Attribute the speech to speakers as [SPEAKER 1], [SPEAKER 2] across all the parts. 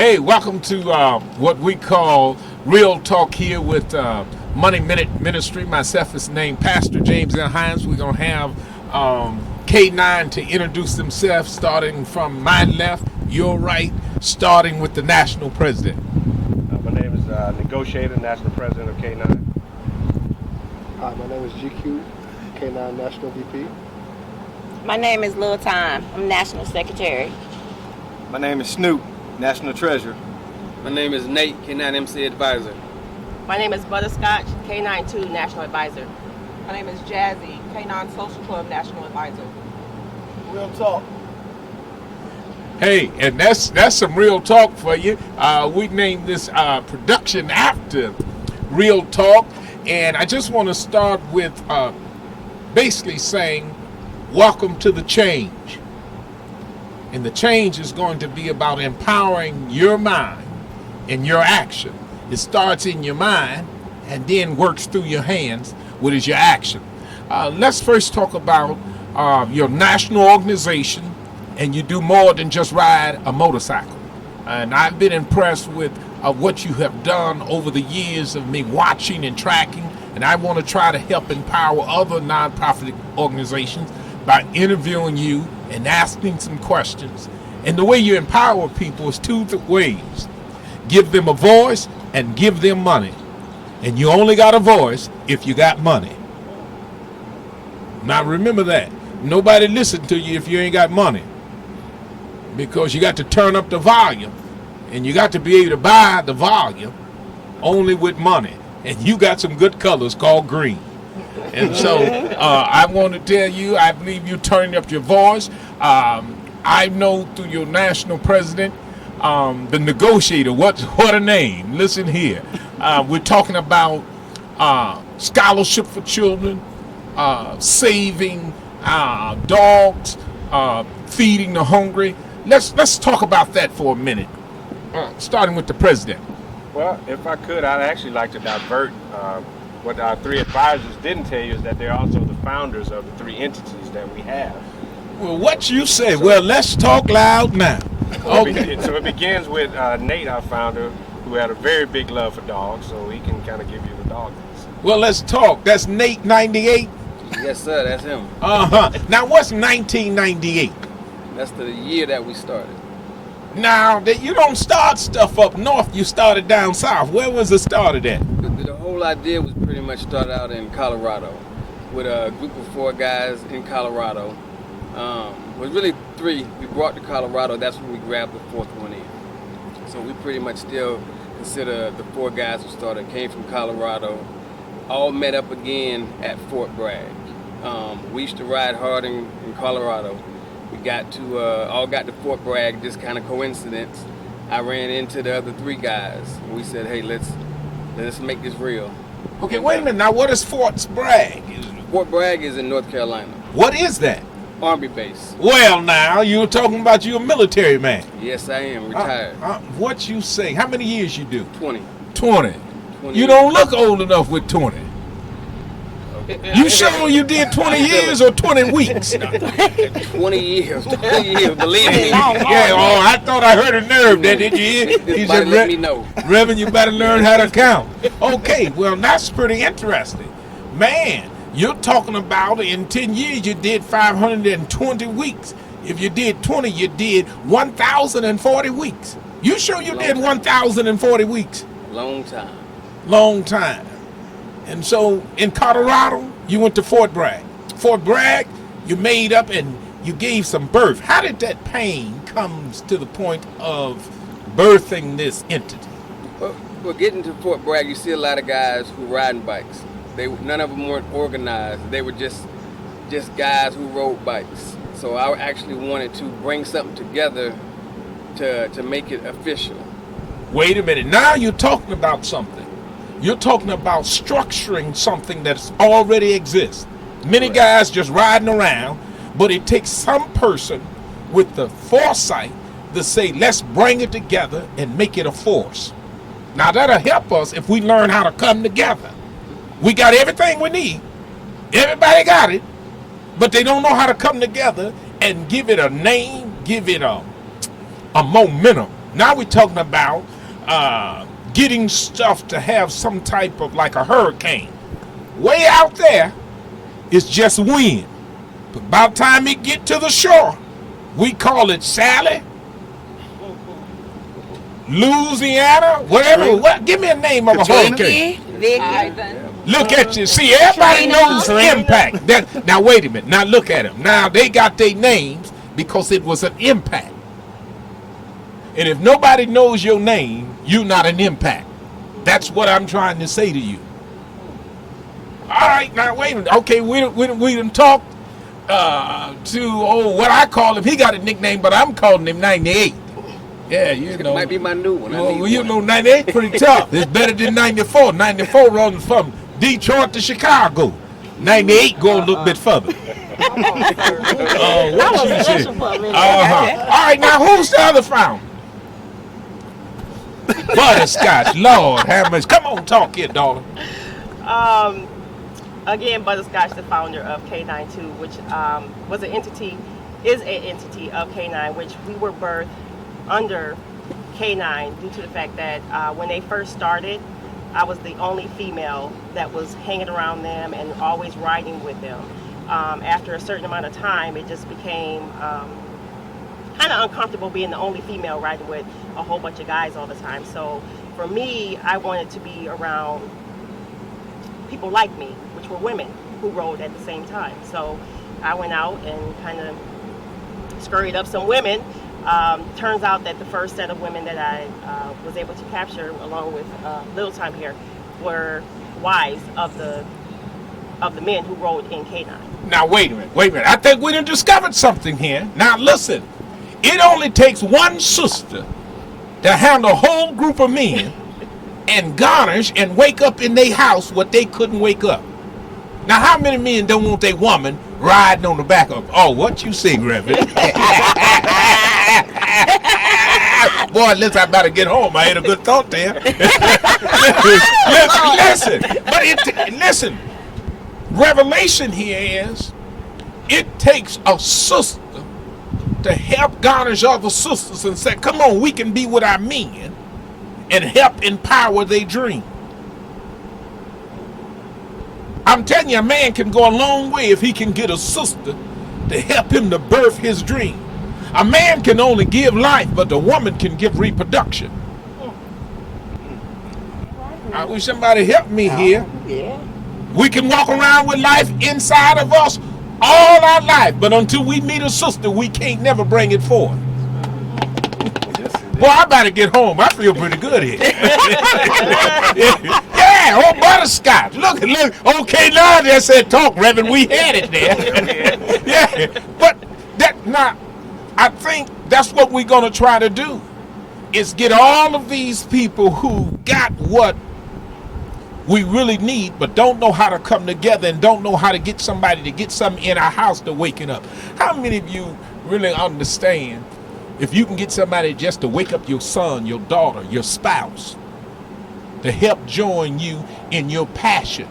[SPEAKER 1] Hey, welcome to what we call Real Talk here with Money Minute Ministry. Myself is named Pastor James L. Hines. We're going to have K9 to introduce themselves, starting from my left, your right, starting with the national president.
[SPEAKER 2] My name is Negotiator, National President of K9.
[SPEAKER 3] Hi, my name is GQ, K9 National VP.
[SPEAKER 4] My name is Lil Time. I'm National Secretary.
[SPEAKER 5] My name is Snoop, National Treasurer.
[SPEAKER 6] My name is Nate, K9 MC Advisor.
[SPEAKER 7] My name is Butterscotch, K92 National Advisor.
[SPEAKER 8] My name is Jazzy, K9 Social Club National Advisor.
[SPEAKER 3] Real talk.
[SPEAKER 1] Hey, and that's some real talk for you. We named this production after Real Talk, and I just want to start with basically saying, welcome to the change. And the change is going to be about empowering your mind and your action. It starts in your mind and then works through your hands, which is your action. Let's first talk about your national organization, and you do more than just ride a motorcycle. And I've been impressed with what you have done over the years of me watching and tracking, and I want to try to help empower other nonprofit organizations by interviewing you and asking some questions. And the way you empower people is two ways. Give them a voice and give them money. And you only got a voice if you got money. Now remember that. Nobody listen to you if you ain't got money. Because you got to turn up the volume. And you got to be able to buy the volume only with money. And you got some good colors called green. And so I want to tell you, I believe you turned up your voice. I know through your national president, the negotiator, what a name. Listen here. We're talking about scholarship for children, saving dogs, feeding the hungry. Let's talk about that for a minute, starting with the president.
[SPEAKER 2] Well, if I could, I'd actually like to divert. What our three advisors didn't tell you is that they're also the founders of the three entities that we have.
[SPEAKER 1] Well, what you say? Well, let's talk loud now.
[SPEAKER 2] Okay. So it begins with Nate, our founder, who had a very big love for dogs, so he can kind of give you the dog piece.
[SPEAKER 1] Well, let's talk. That's Nate 98.
[SPEAKER 6] Yes, sir, that's him.
[SPEAKER 1] Now, what's 1998?
[SPEAKER 6] That's the year that we started.
[SPEAKER 1] Now, that you don't start stuff up north, you started down south. Where was it started at?
[SPEAKER 6] The whole idea was pretty much started out in Colorado with a group of 4 guys in Colorado. Was really 3. We brought to Colorado. That's when we grabbed the 4th one in. So we pretty much still consider the 4 guys who started came from Colorado. All met up again at Fort Bragg. We used to ride hard in Colorado. We got to all got to Fort Bragg, just kind of coincidence. I ran into the other 3 guys. And we said, hey, let's make this real.
[SPEAKER 1] Okay, wait a minute. Now, what is Fort Bragg?
[SPEAKER 6] Fort Bragg is in North Carolina.
[SPEAKER 1] What is that?
[SPEAKER 6] Army base.
[SPEAKER 1] Well, now, you're talking about you're a military man.
[SPEAKER 6] Yes, I am. Retired.
[SPEAKER 1] What you say? How many years you do?
[SPEAKER 6] 20.
[SPEAKER 1] 20. You don't look old enough with 20. You sure you did 20 years or 20 weeks?
[SPEAKER 6] 20 years. 20 years, believe me.
[SPEAKER 1] Yeah, I thought I heard a nerve there, did you?
[SPEAKER 6] He said, let me know.
[SPEAKER 1] Reverend, you better learn how to count. Okay, well, that's pretty interesting. Man, you're talking about in 10 years you did 520 weeks. If you did 20, you did 1,040 weeks. You sure you did 1,040 weeks?
[SPEAKER 6] Long time.
[SPEAKER 1] Long time. And so in Colorado, you went to Fort Bragg. Fort Bragg, you made up and you gave some birth. How did that pain come to the point of birthing this entity?
[SPEAKER 6] Well, getting to Fort Bragg, you see a lot of guys who riding bikes. None of them weren't organized. They were just guys who rode bikes. So I actually wanted to bring something together to make it official.
[SPEAKER 1] Wait a minute. Now you're talking about something. You're talking about structuring something that already exists. Many guys just riding around, but it takes some person with the foresight to say, let's bring it together and make it a force. Now that'll help us if we learn how to come together. We got everything we need. Everybody got it, but they don't know how to come together and give it a name, give it a momentum. Now we're talking about getting stuff to have some type of like a hurricane. Way out there, it's just wind. But by the time it get to the shore, we call it Sally, Louisiana, whatever. What? Give me a name of a hurricane. Look at you. See, everybody knows impact. Now, wait a minute. Now, look at them. Now, they got their names because it was an impact. And if nobody knows your name, you're not an impact. That's what I'm trying to say to you. All right, now, wait a minute. Okay, we done talked to, what I call him. He got a nickname, but I'm calling him 98. Yeah, you know.
[SPEAKER 6] It might be my new one.
[SPEAKER 1] Well, you know, 98 pretty tough. It's better than 94. 94 running from Detroit to Chicago. 98 go a little bit further. What you say? All right, now who's the other founder? Butterscotch. Lord have mercy. Come on, talk here, darling.
[SPEAKER 7] Again, Butterscotch, the founder of K92, which was an entity, is an entity of K9, which we were birthed under K9 due to the fact that when they first started, I was the only female that was hanging around them and always riding with them. After a certain amount of time, it just became kind of uncomfortable being the only female riding with a whole bunch of guys all the time. So for me, I wanted to be around people like me, which were women who rode at the same time. So I went out and kind of scurried up some women. Turns out that the first set of women that I was able to capture, along with Little Time here, were wives of the men who rode in K9.
[SPEAKER 1] Now wait a minute. I think we done discovered something here. Now listen, it only takes one sister to handle a whole group of men and garnish and wake up in their house what they couldn't wake up. Now how many men don't want their woman riding on the back of? Oh, what you say, Reverend? Boy, listen, I better get home. I had a good thought there. Listen. Revelation here is it takes a sister to help garnish other sisters and say, come on, we can be with our men and help empower their dream. I'm telling you, a man can go a long way if he can get a sister to help him to birth his dream. A man can only give life, but the woman can give reproduction. I wish somebody helped me here.
[SPEAKER 4] Yeah.
[SPEAKER 1] We can walk around with life inside of us all our life, but until we meet a sister, we can't never bring it forth. Boy, I better get home. I feel pretty good here. Yeah, oh, Butterscotch. Look. Okay, now they said talk, Reverend. We had it there. Yeah, but I think that's what we're going to try to do, is get all of these people who got what we really need, but don't know how to come together and don't know how to get somebody to get something in our house to waking up. How many of you really understand if you can get somebody just to wake up your son, your daughter, your spouse, to help join you in your passion?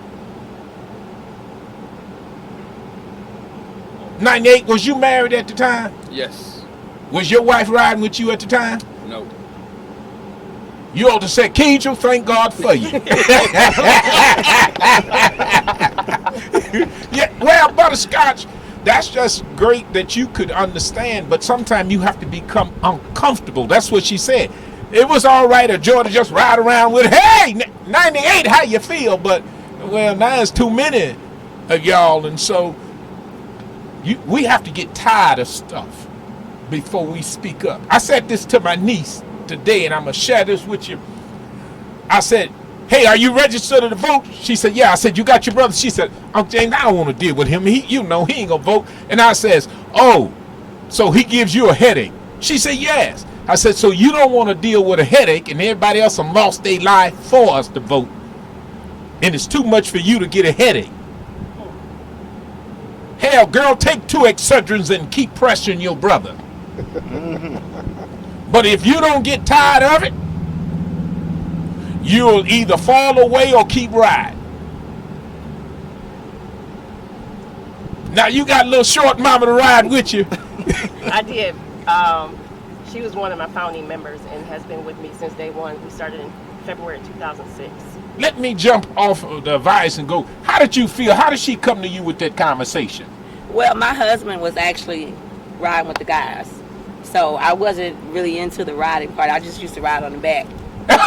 [SPEAKER 1] 98, was you married at the time?
[SPEAKER 6] Yes.
[SPEAKER 1] Was your wife riding with you at the time?
[SPEAKER 6] No.
[SPEAKER 1] You ought to say, Keidra, thank God for you. Yeah, well, Butterscotch, that's just great that you could understand, but sometimes you have to become uncomfortable. That's what she said. It was all right, a joy to just ride around with, hey, 98, how you feel? But, well, now it's too many of y'all, and so we have to get tired of stuff before we speak up. I said this to my niece today, and I'm going to share this with you. I said, hey, are you registered to vote? She said, yeah. I said, you got your brother? She said, Uncle James, I don't want to deal with him. He ain't going to vote. And I says, oh, so he gives you a headache? She said, yes. I said, so you don't want to deal with a headache and everybody else have lost their life for us to vote. And it's too much for you to get a headache. Hell, girl, take 2 Excedrins and keep pressuring your brother. But if you don't get tired of it, you'll either fall away or keep riding. Now you got a little short mama to ride with you.
[SPEAKER 7] I did. She was one of my founding members and has been with me since day one. We started in February 2006.
[SPEAKER 1] Let me jump off of the advice and go, how did you feel? How did she come to you with that conversation?
[SPEAKER 4] Well, my husband was actually riding with the guys. So I wasn't really into the riding part. I just used to ride on the back. So then,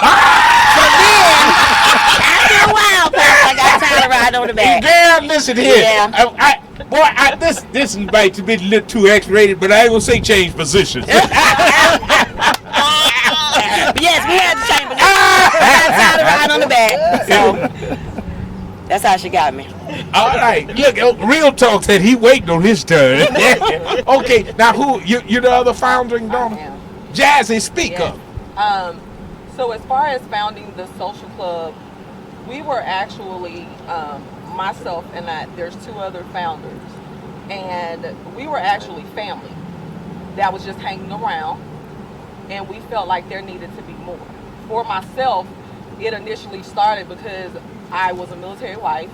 [SPEAKER 4] after a while, I got tired of riding on the back.
[SPEAKER 1] Girl, listen here.
[SPEAKER 4] Yeah.
[SPEAKER 1] This might be a little too X-rated, but I ain't gonna say change positions.
[SPEAKER 4] Yes, we had to change positions. I got tired of riding on the back. So that's how she got me.
[SPEAKER 1] All right, look, Real Talk said he waiting on his turn. Okay, now who you're the other founding donor? Jazzy, speak up.
[SPEAKER 8] So as far as founding the social club, we were actually myself and there's two other founders, and we were actually family that was just hanging around, and we felt like there needed to be more. For myself, it initially started because I was a military wife,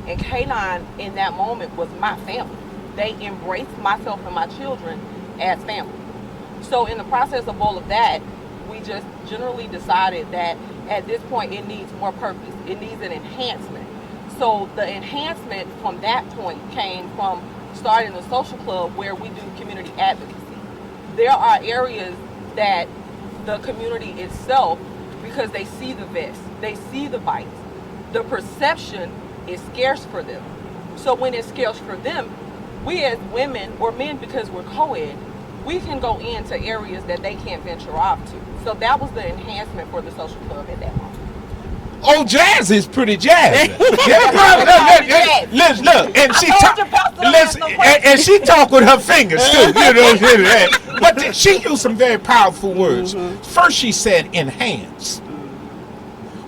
[SPEAKER 8] and K9 in that moment was my family. They embraced myself and my children as family. So in the process of all of that, we just generally decided that at this point it needs more purpose. It needs an enhancement. So the enhancement from that point came from starting the social club where we do community advocacy. There are areas that the community itself, because they see the vests, they see the bikes, the perception is scarce for them. So when it's scarce for them, we as women or men, because we're co-ed, we can go into areas that they can't venture off to. So that was the enhancement for the social club at that moment.
[SPEAKER 1] Oh, Jazz is pretty jazzy. Look, and she talk with her fingers too. You know, but she used some very powerful words. First, she said enhance.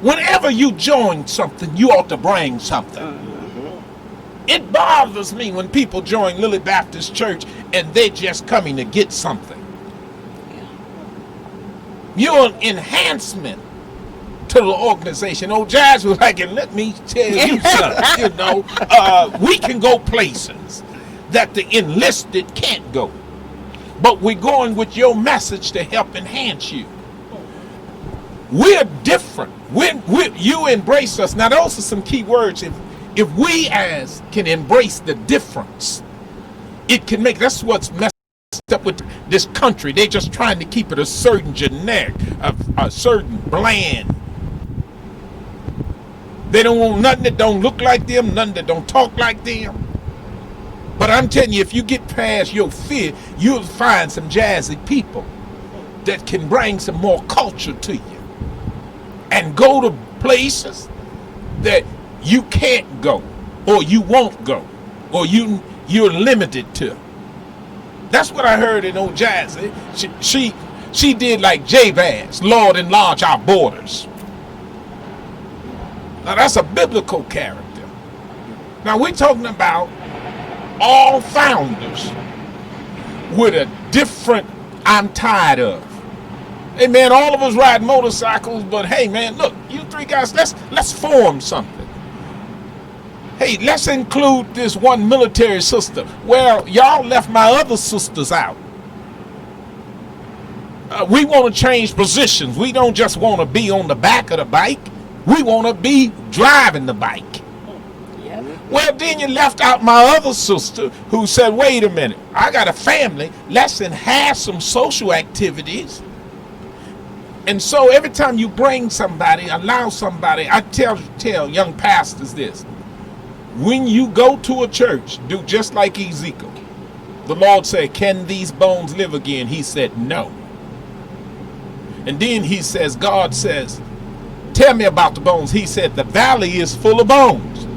[SPEAKER 1] Whenever you join something, you ought to bring something. It bothers me when people join Lily Baptist Church and they're just coming to get something. You're an enhancement to the organization. Oh, Jazz was like, and let me tell you something, you know, we can go places that the enlisted can't go. But we're going with your message to help enhance you. We're different. When you embrace us. Now, those are some key words. If we as can embrace the difference, it can make, that's what's messed up with this country. They're just trying to keep it a certain generic, a certain bland. They don't want nothing that don't look like them, nothing that don't talk like them. But I'm telling you, if you get past your fear, you'll find some jazzy people that can bring some more culture to you and go to places that you can't go, or you won't go, or you're limited to. That's what I heard in old Jazzy. She did like Jabez, Lord, enlarge our borders. Now that's a biblical character. Now we're talking about all founders with a different I'm tired of. Hey man, all of us ride motorcycles, but hey man, look, you three guys, let's form something. Hey, let's include this one military sister. Well, y'all left my other sisters out. We want to change positions. We don't just want to be on the back of the bike. We want to be driving the bike.
[SPEAKER 4] Yep.
[SPEAKER 1] Well, then you left out my other sister who said, wait a minute, I got a family. Let's enhance some social activities. And so every time you bring somebody, allow somebody, I tell young pastors this. When you go to a church, do just like Ezekiel. The Lord said, can these bones live again? He said, no. And then he says, God says, tell me about the bones. He said, the valley is full of bones.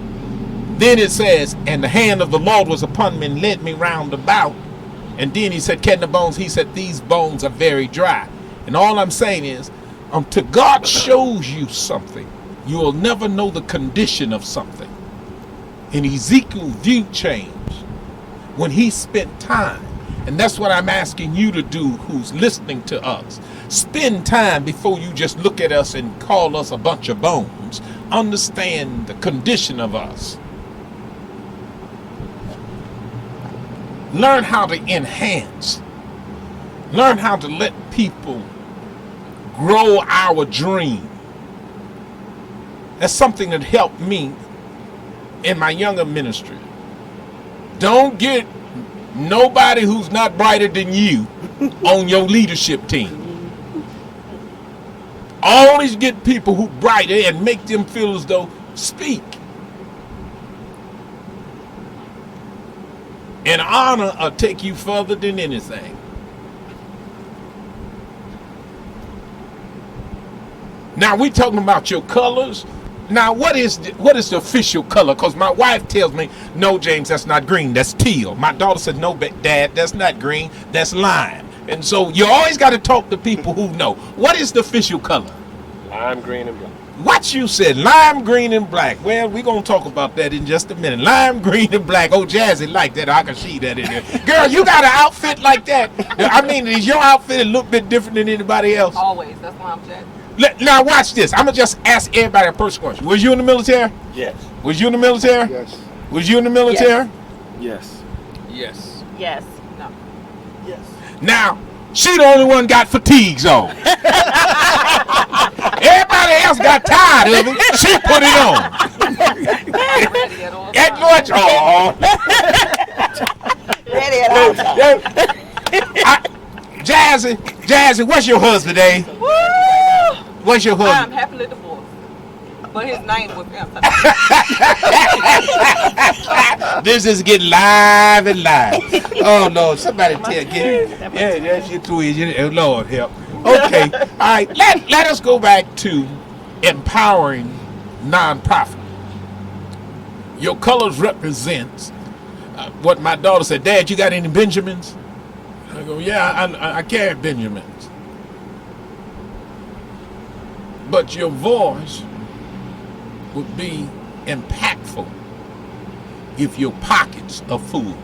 [SPEAKER 1] Then it says, and the hand of the Lord was upon me and led me round about. And then he said, can the bones? He said, these bones are very dry. And all I'm saying is, until God shows you something, you will never know the condition of something. And Ezekiel's view changed when he spent time. And that's what I'm asking you to do, who's listening to us. Spend time before you just look at us and call us a bunch of bones. Understand the condition of us. Learn how to enhance. Learn how to let people grow our dream. That's something that helped me in my younger ministry. Don't get nobody who's not brighter than you on your leadership team. Always get people who brighter and make them feel as though speak. And honor will take you further than anything. Now we talking about your colors. Now what is the official color? Because my wife tells me, no, James, that's not green, that's teal. My daughter said, no, Dad, that's not green, that's lime. And so you always got to talk to people who know. What is the official color?
[SPEAKER 2] Lime green and black.
[SPEAKER 1] What you said, lime green and black. Well, we're going to talk about that in just a minute. Lime green and black. Oh, Jazzy like that. I can see that in there. Girl, you got an outfit like that? I mean, is your outfit a little bit different than anybody else?
[SPEAKER 8] Always. That's why I'm Jazzy.
[SPEAKER 1] Now watch this. I'm going to just ask everybody a personal question. Was you in the military?
[SPEAKER 2] Yes.
[SPEAKER 1] Was you in the military?
[SPEAKER 3] Yes.
[SPEAKER 1] Was you in the military?
[SPEAKER 5] Yes.
[SPEAKER 6] Yes.
[SPEAKER 7] Yes.
[SPEAKER 8] No.
[SPEAKER 3] Yes.
[SPEAKER 1] Now, she the only one got fatigues on. Everybody else got tired of it. She put it on.
[SPEAKER 8] Ready at all
[SPEAKER 1] At
[SPEAKER 8] times.
[SPEAKER 1] lunch. Oh.
[SPEAKER 4] Ready at all times.
[SPEAKER 1] Jazzy, what's your husband name?
[SPEAKER 8] Woo!
[SPEAKER 1] What's your
[SPEAKER 8] I'm
[SPEAKER 1] husband?
[SPEAKER 8] happily divorced. But his name was him.
[SPEAKER 1] This is getting live and live. Oh Lord, somebody yeah, that's your twin. Lord help. Okay, all right. Let us go back to empowering nonprofit. Your colors represents what my daughter said. Dad, you got any Benjamins? I go, yeah, I carry Benjamins. But your voice would be impactful if your pockets are full.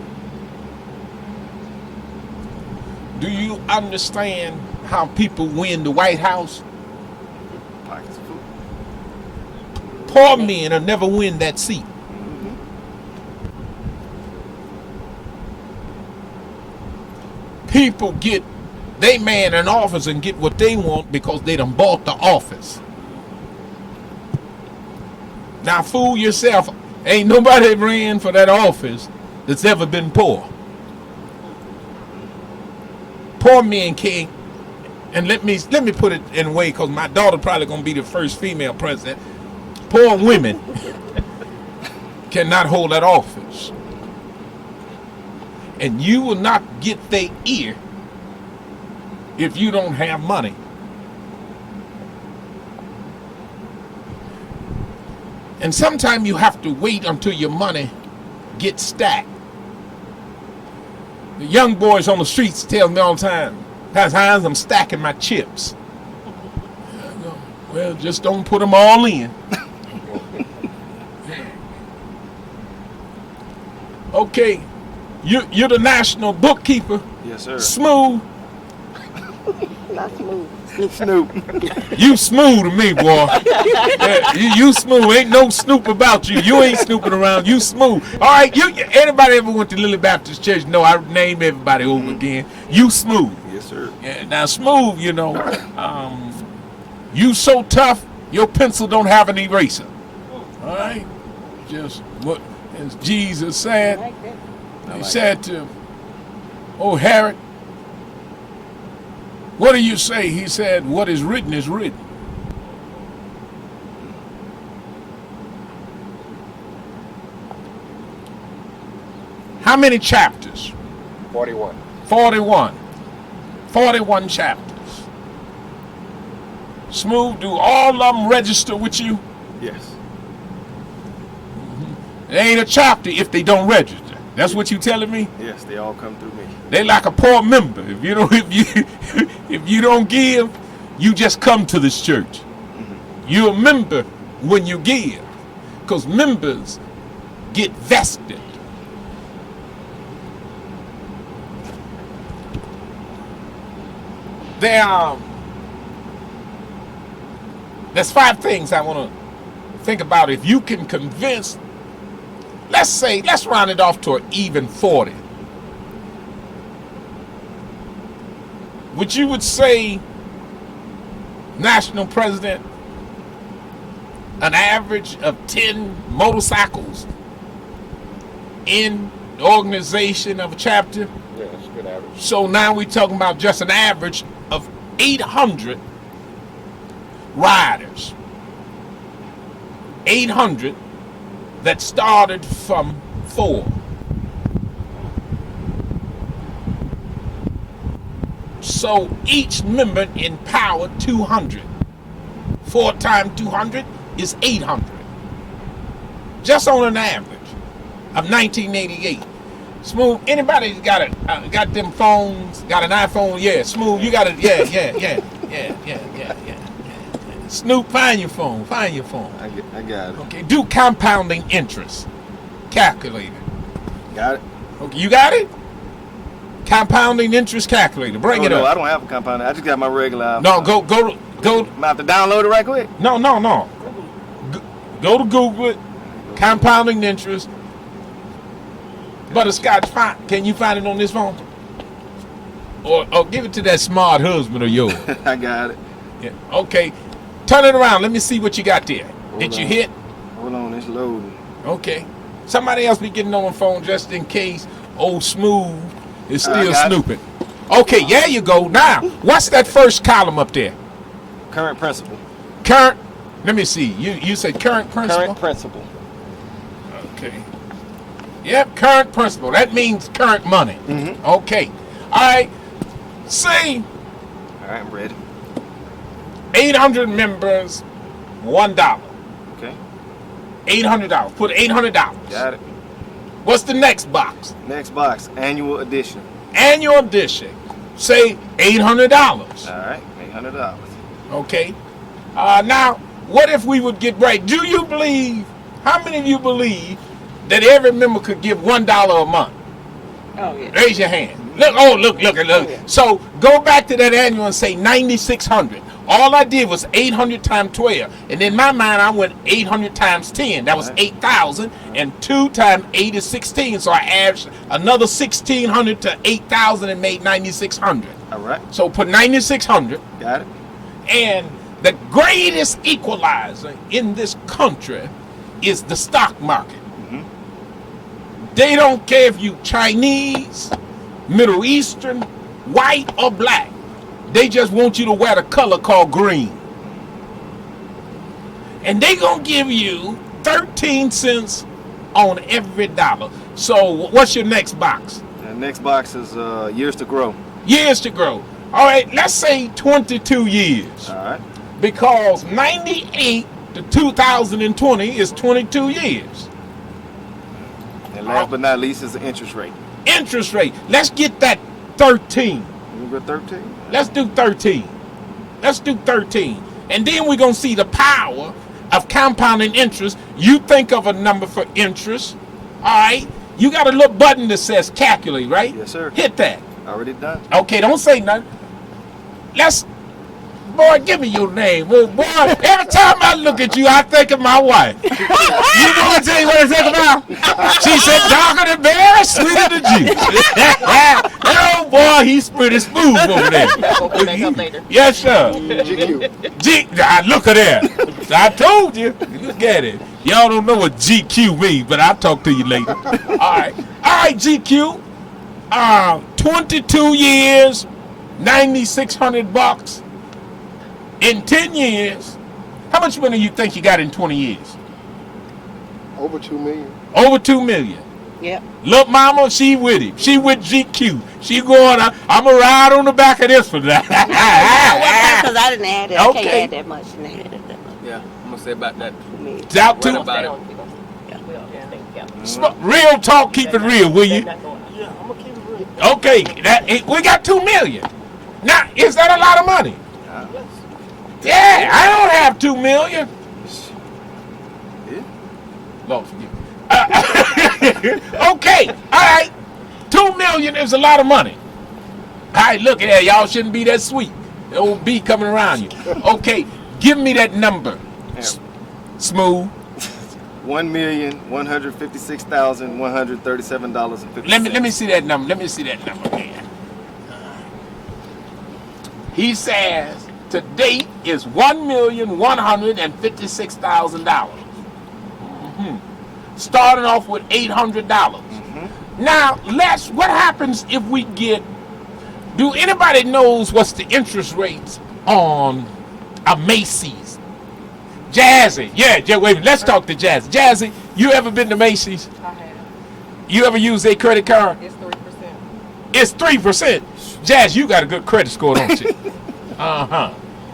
[SPEAKER 1] Do you understand how people win the White House?
[SPEAKER 5] Pockets full.
[SPEAKER 1] Poor men will never win that seat. People get they man in office and get what they want because they done bought the office. Now fool yourself. Ain't nobody ran for that office that's ever been poor. Poor men can't. And let me put it in a way, because my daughter probably gonna be the first female president. Poor women cannot hold that office. And you will not get their ear if you don't have money. And sometimes you have to wait until your money gets stacked. The young boys on the streets tell me all the time, Pastor Hines, I'm stacking my chips. I go, well, just don't put them all in. Okay, you're the national bookkeeper.
[SPEAKER 5] Yes, sir.
[SPEAKER 1] Smooth.
[SPEAKER 4] Not smooth.
[SPEAKER 5] Snoop.
[SPEAKER 1] You smooth to me, boy. Yeah, you smooth. Ain't no snoop about you. You ain't snooping around. You smooth. All right. Anybody ever went to Lily Baptist Church? No, I name everybody over again. You smooth.
[SPEAKER 5] Yes, sir.
[SPEAKER 1] Yeah. Now smooth, you so tough, your pencil don't have an eraser. All right. Just what as Jesus said. He said to Herod, what do you say? He said, what is written is written. How many chapters?
[SPEAKER 2] 41.
[SPEAKER 1] 41. 41 chapters. Smooth, do all of them register with you?
[SPEAKER 5] Yes.
[SPEAKER 1] There ain't a chapter if they don't register. That's what you telling me?
[SPEAKER 5] Yes, they all come through me.
[SPEAKER 1] They like a poor member. If you don't give, you just come to this church. You're a member when you give, because members get vested. There's 5 things I want to think about. If you can convince, let's round it off to an even 40. Would you would say national president an average of 10 motorcycles in the organization of a chapter?
[SPEAKER 2] Yeah, that's a good average.
[SPEAKER 1] So now we're talking about just an average of 800 riders. 800 that started from 4. So each member empowered 200. 4 times 200 is 800. Just on an average of 1988. Smooth. Anybody got them phones? Got an iPhone? Yeah. Smooth. You got it? Yeah. Snoop, find your phone. Find your phone.
[SPEAKER 5] I got it.
[SPEAKER 1] Okay. Do compounding interest calculator.
[SPEAKER 5] Got it.
[SPEAKER 1] Okay. You got it? Compounding interest calculator. Bring it
[SPEAKER 5] No,
[SPEAKER 1] up.
[SPEAKER 5] I don't have a compound. I just got my regular.
[SPEAKER 1] No. Go.
[SPEAKER 5] I'm gonna have to download it right quick.
[SPEAKER 1] No. Go to Google it. Compounding interest. Butterscotch, can you find it on this phone? Or give it to that smart husband of yours.
[SPEAKER 5] I got it.
[SPEAKER 1] Yeah. Okay. Turn it around. Let me see what you got there. Did you hit?
[SPEAKER 5] Hold on, it's loading.
[SPEAKER 1] Okay. Somebody else be getting on the phone just in case old Smooth is still
[SPEAKER 5] got it.
[SPEAKER 1] snooping. Okay, there you go. Now, what's that first column up there?
[SPEAKER 5] Current principal.
[SPEAKER 1] Current. Let me see. You said current principal?
[SPEAKER 5] Current principal.
[SPEAKER 1] Okay. Yep, current principal. That means current money.
[SPEAKER 5] Mm-hmm.
[SPEAKER 1] Okay. All right. Say
[SPEAKER 5] All right, I'm ready.
[SPEAKER 1] 800 members, $1.
[SPEAKER 5] Okay.
[SPEAKER 1] $800. Put $800.
[SPEAKER 5] Got it.
[SPEAKER 1] What's the next box?
[SPEAKER 5] Next box, annual edition.
[SPEAKER 1] Annual edition. Say $800.
[SPEAKER 5] All right, $800.
[SPEAKER 1] Okay. Now, what if we would get right? Do you believe? How many of you believe that every member could give $1 a month?
[SPEAKER 4] Oh yeah.
[SPEAKER 1] Raise your hand. Look. So go back to that annual and say 9,600. All I did was 800 times 12, and in my mind I went 800 times 10. That was 8,000, and 2 times 8 is 16. So I added another 1,600 to 8,000 and made 9,600.
[SPEAKER 5] All right,
[SPEAKER 1] So put 9,600.
[SPEAKER 5] got it.
[SPEAKER 1] And the greatest equalizer in this country is the stock market. They don't care if you Chinese, Middle Eastern, white or black. They just want you to wear the color called green. And they gonna give you 13 cents on every dollar. So what's your next box?
[SPEAKER 5] The next box is years to grow.
[SPEAKER 1] Years to grow. All right, let's say 22 years.
[SPEAKER 5] All right.
[SPEAKER 1] Because 98 to 2020 is 22 years.
[SPEAKER 5] And last but not least is the interest rate.
[SPEAKER 1] Interest rate. Let's get that 13.
[SPEAKER 5] You go 13?
[SPEAKER 1] Let's do 13. Let's do 13. And then we're going to see the power of compounding interest. You think of a number for interest. All right. You got a little button that says calculate, right?
[SPEAKER 5] Yes, sir.
[SPEAKER 1] Hit that.
[SPEAKER 5] Already done.
[SPEAKER 1] Okay, don't say nothing. Boy, give me your name. Well, boy, every time I look at you, I think of my wife. You want to tell you what I think about? She said, darker than berry, sweeter than juice. Oh, boy, he's pretty smooth over there.
[SPEAKER 8] We'll back up later.
[SPEAKER 1] Yes, sir.
[SPEAKER 3] GQ.
[SPEAKER 1] Look at that. I told you. Look at it. Y'all don't know what GQ means, but I'll talk to you later. All right, GQ. 22 years, $9,600. In 10 years, how much money you think you got in 20 years?
[SPEAKER 3] Over 2 million.
[SPEAKER 1] Over 2 million.
[SPEAKER 4] Yep.
[SPEAKER 1] Look, mama, she with him. She with GQ. She going, I'm going to ride on the back of this for that.
[SPEAKER 4] Because I didn't add it. I
[SPEAKER 1] Okay.
[SPEAKER 4] can't add that much.
[SPEAKER 6] Yeah, I'm gonna say about that.
[SPEAKER 1] It's out
[SPEAKER 6] Right
[SPEAKER 1] to
[SPEAKER 6] about it.
[SPEAKER 1] real talk, keep it real, will you?
[SPEAKER 3] Yeah, I'm gonna keep it real.
[SPEAKER 1] Okay, we got 2 million. Now, is that a lot of money? Yeah, I don't have 2 million.
[SPEAKER 5] Yeah.
[SPEAKER 1] Lord forgive me. Okay, all right. 2 million is a lot of money. All right, look at that. Y'all shouldn't be that sweet. The old bee coming around you. Okay, give me that number. Smooth.
[SPEAKER 5] $1,156,137.50.
[SPEAKER 1] Let me see that number. Let me see that number, man. He says to date is $1,156,000. Starting off with $800. Now, what happens if we get? Do anybody knows what's the interest rates on a Macy's? Jazzy, wait a minute, let's talk to Jazzy. Jazzy, you ever been to Macy's?
[SPEAKER 8] I have.
[SPEAKER 1] You ever use a credit card?
[SPEAKER 8] It's 3%.
[SPEAKER 1] It's 3%. Jazz, you got a good credit score, don't you?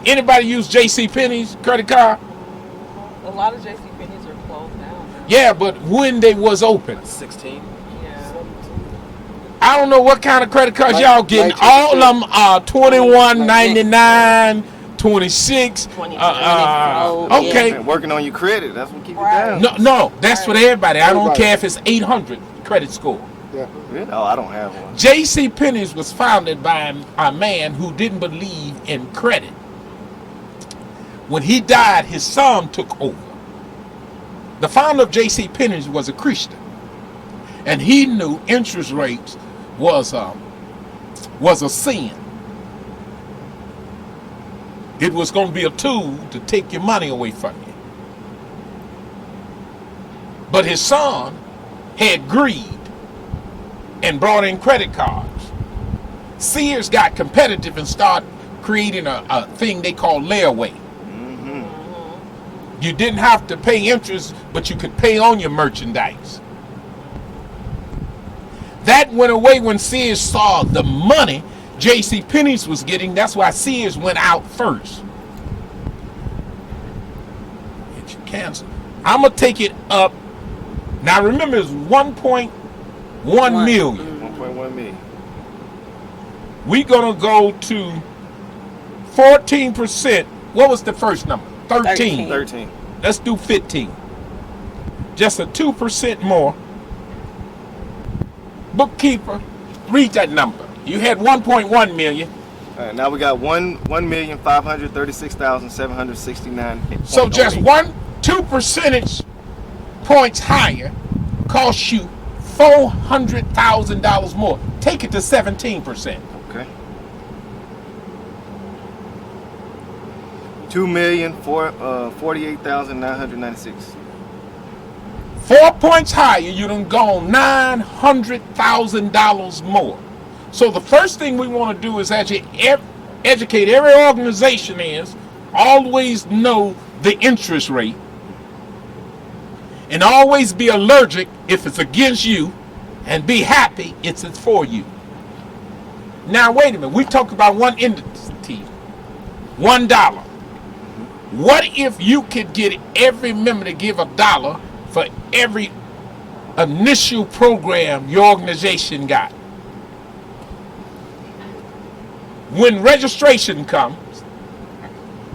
[SPEAKER 1] Anybody use JCPenney's credit card?
[SPEAKER 8] A lot of JCPenney's are closed down now.
[SPEAKER 1] Yeah, but when they was open.
[SPEAKER 6] 16.
[SPEAKER 8] Yeah.
[SPEAKER 1] I don't know what kind of credit cards y'all getting.
[SPEAKER 3] 19%.
[SPEAKER 1] All of them are 21.99, 26. Okay.
[SPEAKER 5] Man, working on your credit. That's what keeps you
[SPEAKER 8] Right.
[SPEAKER 5] down.
[SPEAKER 1] No, that's for everybody. I don't
[SPEAKER 3] Everybody.
[SPEAKER 1] care if it's 800 credit score.
[SPEAKER 3] Yeah.
[SPEAKER 5] No, I don't have one.
[SPEAKER 1] J.C. Penney's was founded by a man who didn't believe in credit. When he died, his son took over. The founder of J.C. Penney's was a Christian, and he knew interest rates was a sin. It was going to be a tool to take your money away from you. But his son had greed and brought in credit cards. Sears got competitive and started creating a thing they call layaway. You didn't have to pay interest, but you could pay on your merchandise. That went away when Sears saw the money J.C. Penney's was getting. That's why Sears went out first. Get your cancer. I'm going to take it up. Now remember, it's 1.1 million.
[SPEAKER 5] 1.1 million.
[SPEAKER 1] We're going to go to 14%. What was the first number? 13.
[SPEAKER 5] 13.
[SPEAKER 1] Let's do 15. Just a 2% more. Bookkeeper, read that number. You had 1.1 million.
[SPEAKER 5] All right, now we got 1,536,769.
[SPEAKER 1] So just 2 percentage points higher costs you $400,000 more. Take it to 17%.
[SPEAKER 5] Okay. 2,048,996.
[SPEAKER 1] 4 points higher, you done gone $900,000 more. So the first thing we want to do is educate every organization is always know the interest rate and always be allergic if it's against you and be happy it's for you. Now wait a minute, we talked about one entity, $1. What if you could get every member to give $1 for every initial program your organization got? When registration comes,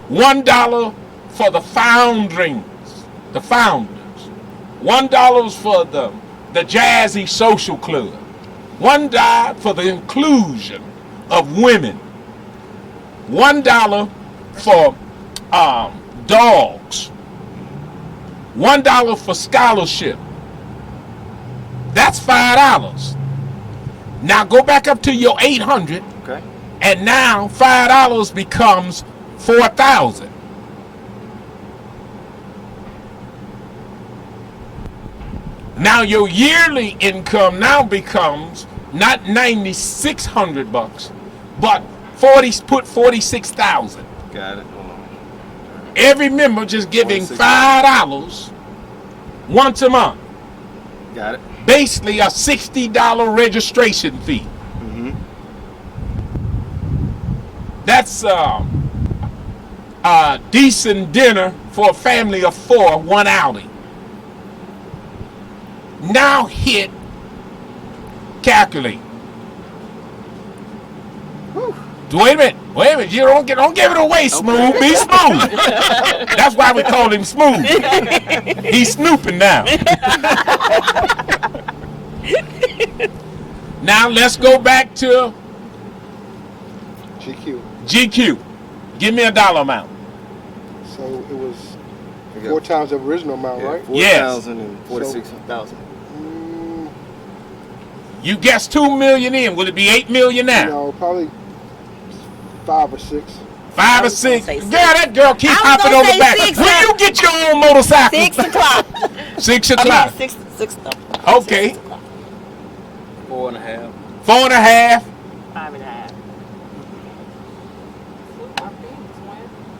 [SPEAKER 1] $1 for the founders, $1 for the Jazzy Social Club, $1 for the inclusion of women, $1 for dogs, $1 for scholarship. That's $5. Now go back up to your 800.
[SPEAKER 5] Okay.
[SPEAKER 1] And now $5 becomes $4,000. Now your yearly income now becomes not $9,600, but put 46,000.
[SPEAKER 5] Got it. Hold on.
[SPEAKER 1] Every member just giving $5 once a month.
[SPEAKER 5] Got it.
[SPEAKER 1] Basically a $60 registration fee. That's a decent dinner for a family of 4, one outing. Now hit calculate. Wait a minute. You don't give it away, Smooth.
[SPEAKER 5] Okay.
[SPEAKER 1] Be smooth. That's why we call him Smooth. He's snooping now. Now let's go back to GQ. Give me a dollar amount.
[SPEAKER 3] So it was 4 times the original amount, right?
[SPEAKER 1] Yes.
[SPEAKER 5] 4,046,000.
[SPEAKER 1] You guessed $2 million in. Will it be $8 million now?
[SPEAKER 3] No, probably 5 or 6.
[SPEAKER 1] 5 or
[SPEAKER 4] was gonna
[SPEAKER 1] 6.
[SPEAKER 4] say
[SPEAKER 1] Girl,
[SPEAKER 4] 6.
[SPEAKER 1] that girl keep
[SPEAKER 4] I was
[SPEAKER 1] hopping
[SPEAKER 4] gonna
[SPEAKER 1] on the
[SPEAKER 4] say
[SPEAKER 1] back.
[SPEAKER 4] 6,
[SPEAKER 1] When
[SPEAKER 4] huh?
[SPEAKER 1] you get your own motorcycle?
[SPEAKER 4] 6 o'clock.
[SPEAKER 1] 6
[SPEAKER 4] I
[SPEAKER 1] o'clock.
[SPEAKER 4] mean, 6 o'clock.
[SPEAKER 1] Okay.
[SPEAKER 4] 6 o'clock.
[SPEAKER 6] 4.5.
[SPEAKER 1] 4.5.
[SPEAKER 7] 5.5.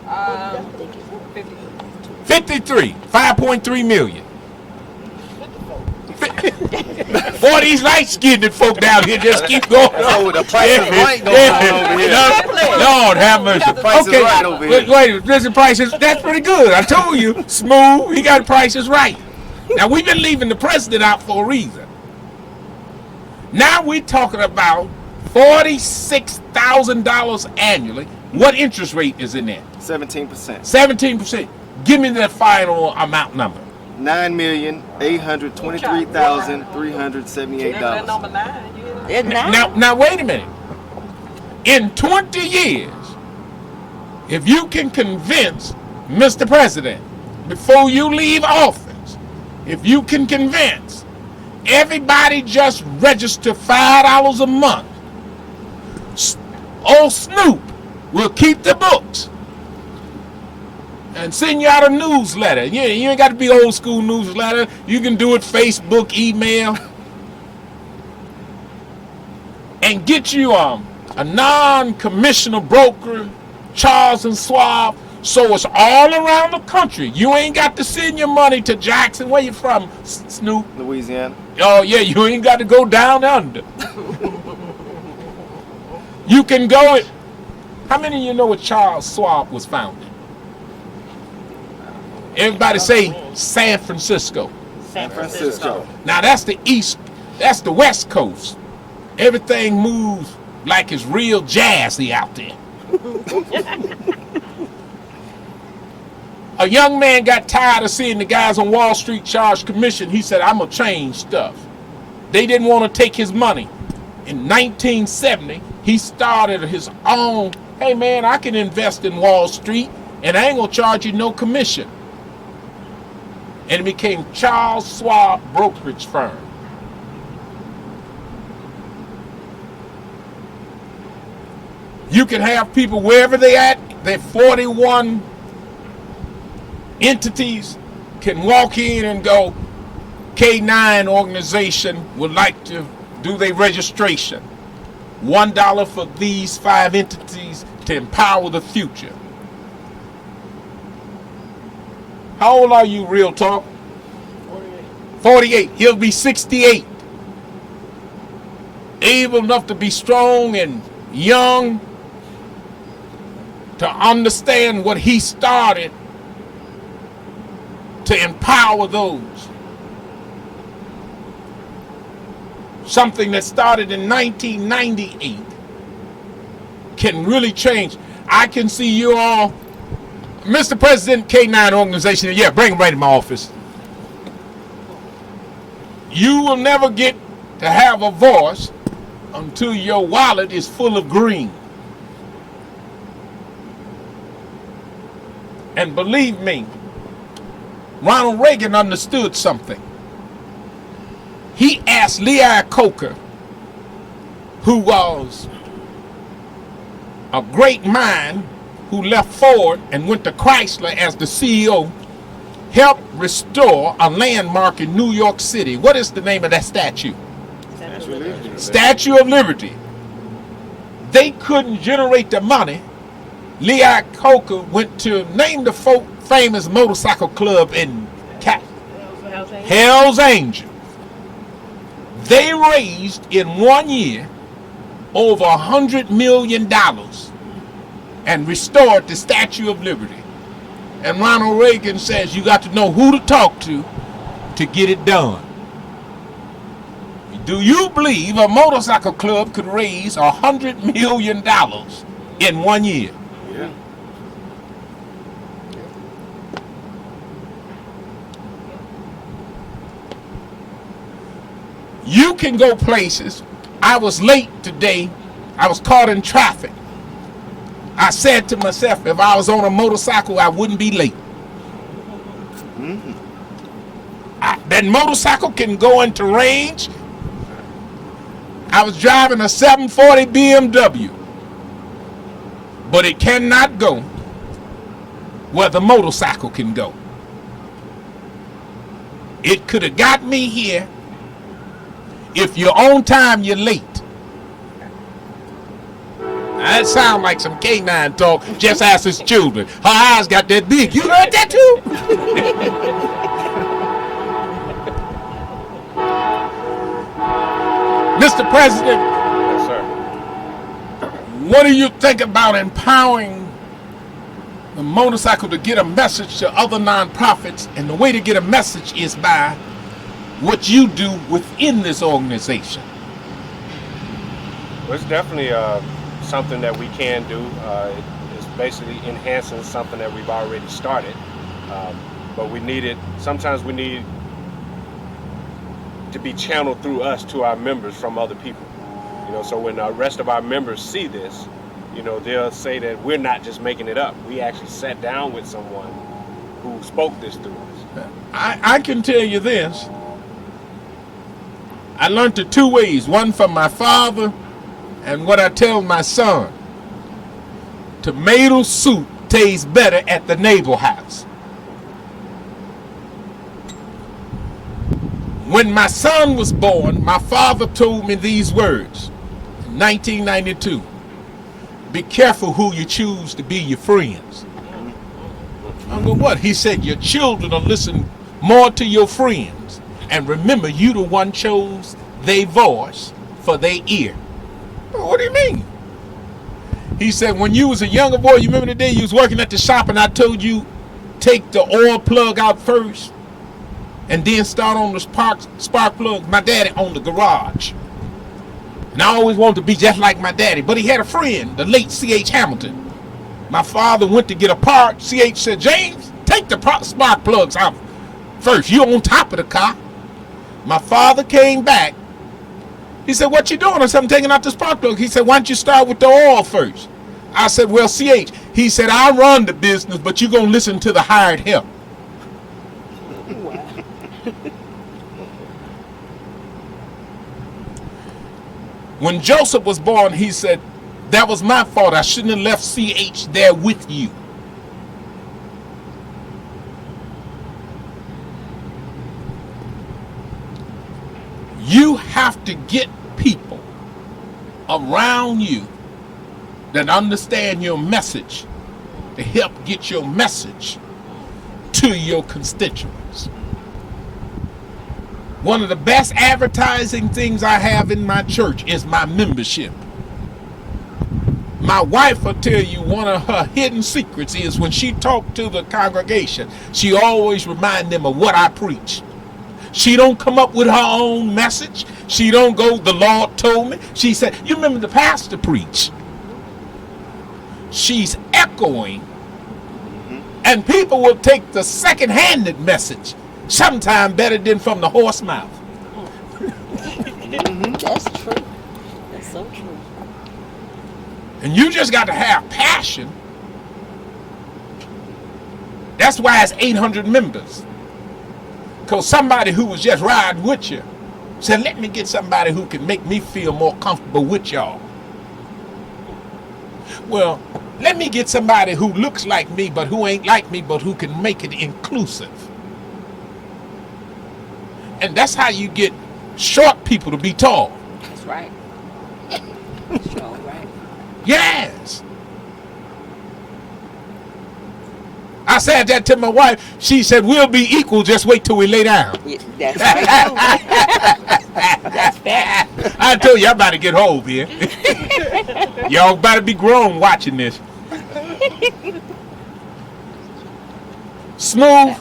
[SPEAKER 8] Um, 50.
[SPEAKER 1] 53. 5.3 million. Boy, these light-skinned folk down here just keep going.
[SPEAKER 5] Oh, the price is right going on over here.
[SPEAKER 1] Lord have mercy.
[SPEAKER 5] price is
[SPEAKER 1] Okay,
[SPEAKER 5] right over here.
[SPEAKER 1] wait, listen, prices. That's pretty good. I told you, smooth. He got prices right. Now we've been leaving the president out for a reason. Now we're talking about $46,000 annually. What interest rate is in there?
[SPEAKER 5] 17%.
[SPEAKER 1] 17%. Give me the final amount number.
[SPEAKER 5] $9,823,378.
[SPEAKER 8] Number 9. Yeah.
[SPEAKER 4] It's 9.
[SPEAKER 1] Now wait a minute. In 20 years, if you can convince Mr. President, before you leave office, if you can convince everybody just register $5 a month, old Snoop will keep the books and send you out a newsletter. Yeah, you ain't got to be old school newsletter. You can do it Facebook, email, and get you a non-commissioner broker, Charles and Schwab, so it's all around the country. You ain't got to send your money to Jackson. Where you from, Snoop?
[SPEAKER 5] Louisiana.
[SPEAKER 1] Oh yeah, you ain't got to go down under. You can go it. How many of you know what Charles Schwab was founded? Everybody say San Francisco.
[SPEAKER 7] San Francisco.
[SPEAKER 1] Now that's the east, that's the west coast. Everything moves like it's real jazzy out there. A young man got tired of seeing the guys on Wall Street charge commission. He said, I'm gonna change stuff. They didn't want to take his money. In 1970, he started his own, hey man, I can invest in Wall Street and I ain't gonna charge you no commission. And it became Charles Schwab Brokerage Firm. You can have people wherever they at, their 41 entities can walk in and go, K9 organization would like to do their registration. $1 for these 5 entities to empower the future. How old are you, real talk? 48. He'll be 68. Able enough to be strong and young to understand what he started to empower those. Something that started in 1998 can really change. I can see you all, Mr. President, K9 organization, yeah, bring him right in my office. You will never get to have a voice until your wallet is full of green. And believe me, Ronald Reagan understood something. He asked Lee Coker, who was a great mind who left Ford and went to Chrysler as the CEO, help restore a landmark in New York City. What is the name of that statue? Statue of Liberty. They couldn't generate the money. Lee Coker went to name the famous motorcycle club in Hell's Angels. They raised in 1 year over $100 million and restored the Statue of Liberty. And Ronald Reagan says you got to know who to talk to get it done. Do you believe a motorcycle club could raise $100 million in 1 year?
[SPEAKER 5] Yeah.
[SPEAKER 1] You can go places. I was late today. I was caught in traffic. I said to myself, if I was on a motorcycle, I wouldn't be late. That motorcycle can go into range. I was driving a 740 BMW. but it cannot go where the motorcycle can go. It could have got me here. If you're on time, you're late. That sounds like some canine talk. Just ask his children. Her eyes got that big. You heard that too? Mr. President.
[SPEAKER 2] Yes, sir.
[SPEAKER 1] What do you think about empowering the motorcycle to get a message to other nonprofits? And the way to get a message is by what you do within this organization.
[SPEAKER 2] Well, it's definitely something that we can do. It's basically enhancing something that we've already started. But we need it. Sometimes we need to be channeled through us to our members from other people. You know, so when the rest of our members see this, you know, they'll say that we're not just making it up. We actually sat down with someone who spoke this through us.
[SPEAKER 1] I can tell you this. I learned it two ways. One from my father and what I tell my son. Tomato soup tastes better at the neighbor house. When my son was born, my father told me these words in 1992. Be careful who you choose to be your friends. I go, what? He said, your children will listen more to your friends. And remember, you the one chose their voice for their ear. What do you mean? He said, when you was a younger boy, you remember the day you was working at the shop and I told you, take the oil plug out first and then start on the spark plug. My daddy owned the garage. And I always wanted to be just like my daddy. But he had a friend, the late C.H. Hamilton. My father went to get a part. C.H. said, James, take the spark plugs out first. You're on top of the car. My father came back. He said, what you doing? I said, I'm taking out the spark plug. He said, why don't you start with the oil first? I said, well, C.H. He said, I run the business, but you're going to listen to the hired help. When Joseph was born, he said, that was my fault. I shouldn't have left C.H. there with you. You have to get people around you that understand your message to help get your message to your constituents. One of the best advertising things I have in my church is my membership. My wife will tell you one of her hidden secrets is when she talked to the congregation, she always reminds them of what I preach. She don't come up with her own message. She don't go, the Lord told me. She said, you remember the pastor preach. She's echoing, and people will take the second-handed message sometime better than from the horse mouth.
[SPEAKER 4] That's true. That's so true.
[SPEAKER 1] And you just got to have passion. That's why it's 800 members. Because somebody who was just riding with you said, let me get somebody who can make me feel more comfortable with y'all. Well, let me get somebody who looks like me but who ain't like me but who can make it inclusive. And that's how you get short people to be tall.
[SPEAKER 4] That's right. That's all right.
[SPEAKER 1] Yes. I said that to my wife. She said, we'll be equal. Just wait till we lay down.
[SPEAKER 4] Yeah, that's right. That's fair.
[SPEAKER 1] I told you, I about to get old here. Y'all about to be grown watching this. Smooth.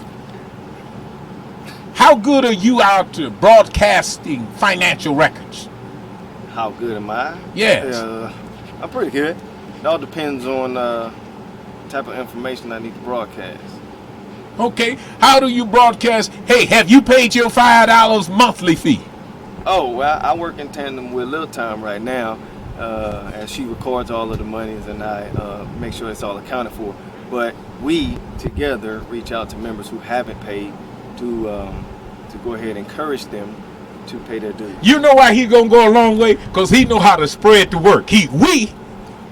[SPEAKER 1] How good are you out to broadcasting financial records?
[SPEAKER 5] How good am I?
[SPEAKER 1] Yes.
[SPEAKER 5] I'm pretty good. It all depends on type of information I need to broadcast.
[SPEAKER 1] Okay. How do you broadcast? Hey, have you paid your $5 monthly fee?
[SPEAKER 5] Oh, well, I work in tandem with Little Time right now, and she records all of the monies, and I make sure it's all accounted for. But we together reach out to members who haven't paid to go ahead and encourage them to pay their dues.
[SPEAKER 1] You know why he gonna go a long way? Because he know how to spread the work. We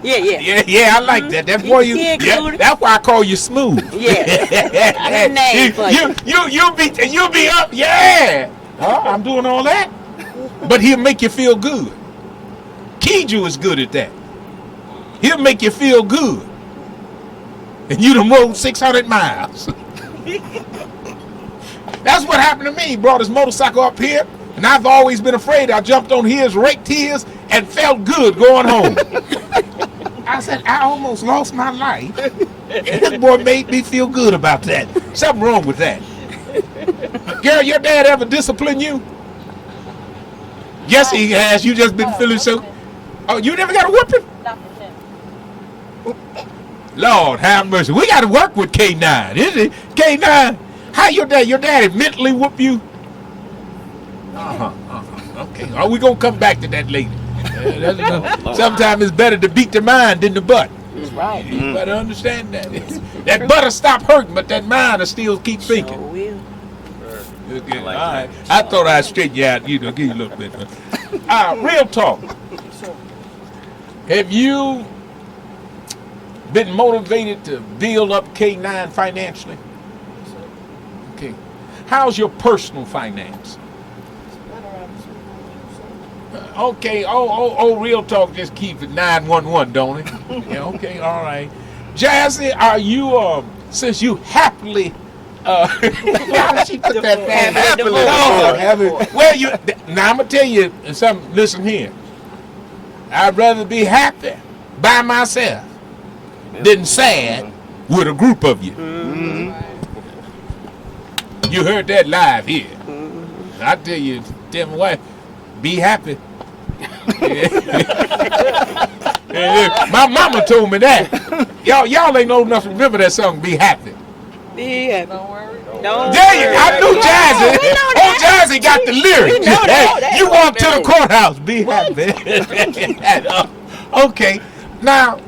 [SPEAKER 1] Yeah, I like that. That's why you.
[SPEAKER 4] Yeah,
[SPEAKER 1] Yeah, that's why I call you smooth.
[SPEAKER 4] Yeah. That's a name for you.
[SPEAKER 1] You'll be up. Yeah. I'm doing all that, but he'll make you feel good. Kiju is good at that. He'll make you feel good, and you done rode 600 miles. That's what happened to me. He brought his motorcycle up here, and I've always been afraid. I jumped on his, raked his, and felt good going home. I said, I almost lost my life. And this boy made me feel good about that. Something wrong with that. Girl, your dad ever discipline you? Yes, he has. You just been feeling so. Oh, you never got a whipping?
[SPEAKER 8] Not for him.
[SPEAKER 1] Lord have mercy. We got to work with K9, isn't it? K9, how your dad? Your daddy mentally whoop you? Okay. Are we gonna come back to that later? Sometimes it's better to beat the mind than the butt.
[SPEAKER 4] That's right.
[SPEAKER 1] You better understand that. That butt'll stop hurting, but that mind will still keep thinking.
[SPEAKER 4] Sure will.
[SPEAKER 1] Okay, all right. I thought I'd straighten you out, give you a little bit. Real talk. Have you been motivated to build up K9 financially? Okay. How's your personal finance? Okay. Oh, real talk. Just keep it 911, don't it? Yeah. Okay. All right. Jazzy, are you since you happily how she put that happily? Well, now I'm gonna tell you something. Listen here. I'd rather be happy by myself than sad with a group of you. You heard that live here. I tell my wife, be happy. My mama told me that. Y'all ain't old enough to remember that song, Be Happy.
[SPEAKER 4] Yeah.
[SPEAKER 8] Don't worry.
[SPEAKER 1] There you, I knew Jazzy. Oh, Jazzy got the lyrics. You walk to the courthouse, be happy. Okay. Now,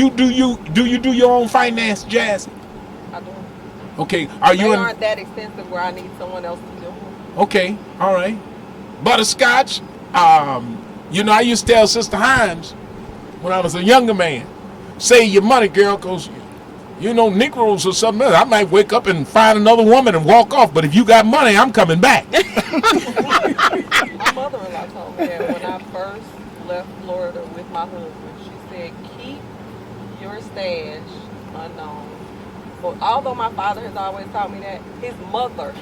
[SPEAKER 1] do you do your own finance, Jazzy?
[SPEAKER 8] I do.
[SPEAKER 1] Okay. Are you
[SPEAKER 8] They aren't that expensive where I need someone else to do them.
[SPEAKER 1] Okay. All right. Butterscotch. I used to tell Sister Hines when I was a younger man, save your money, girl, because Negroes or something else, I might wake up and find another woman and walk off, but if you got money, I'm coming back.
[SPEAKER 8] My mother-in-law told me that when I first left Florida with my husband. She said, keep your stash unknown. But although my father has always taught me that, his mother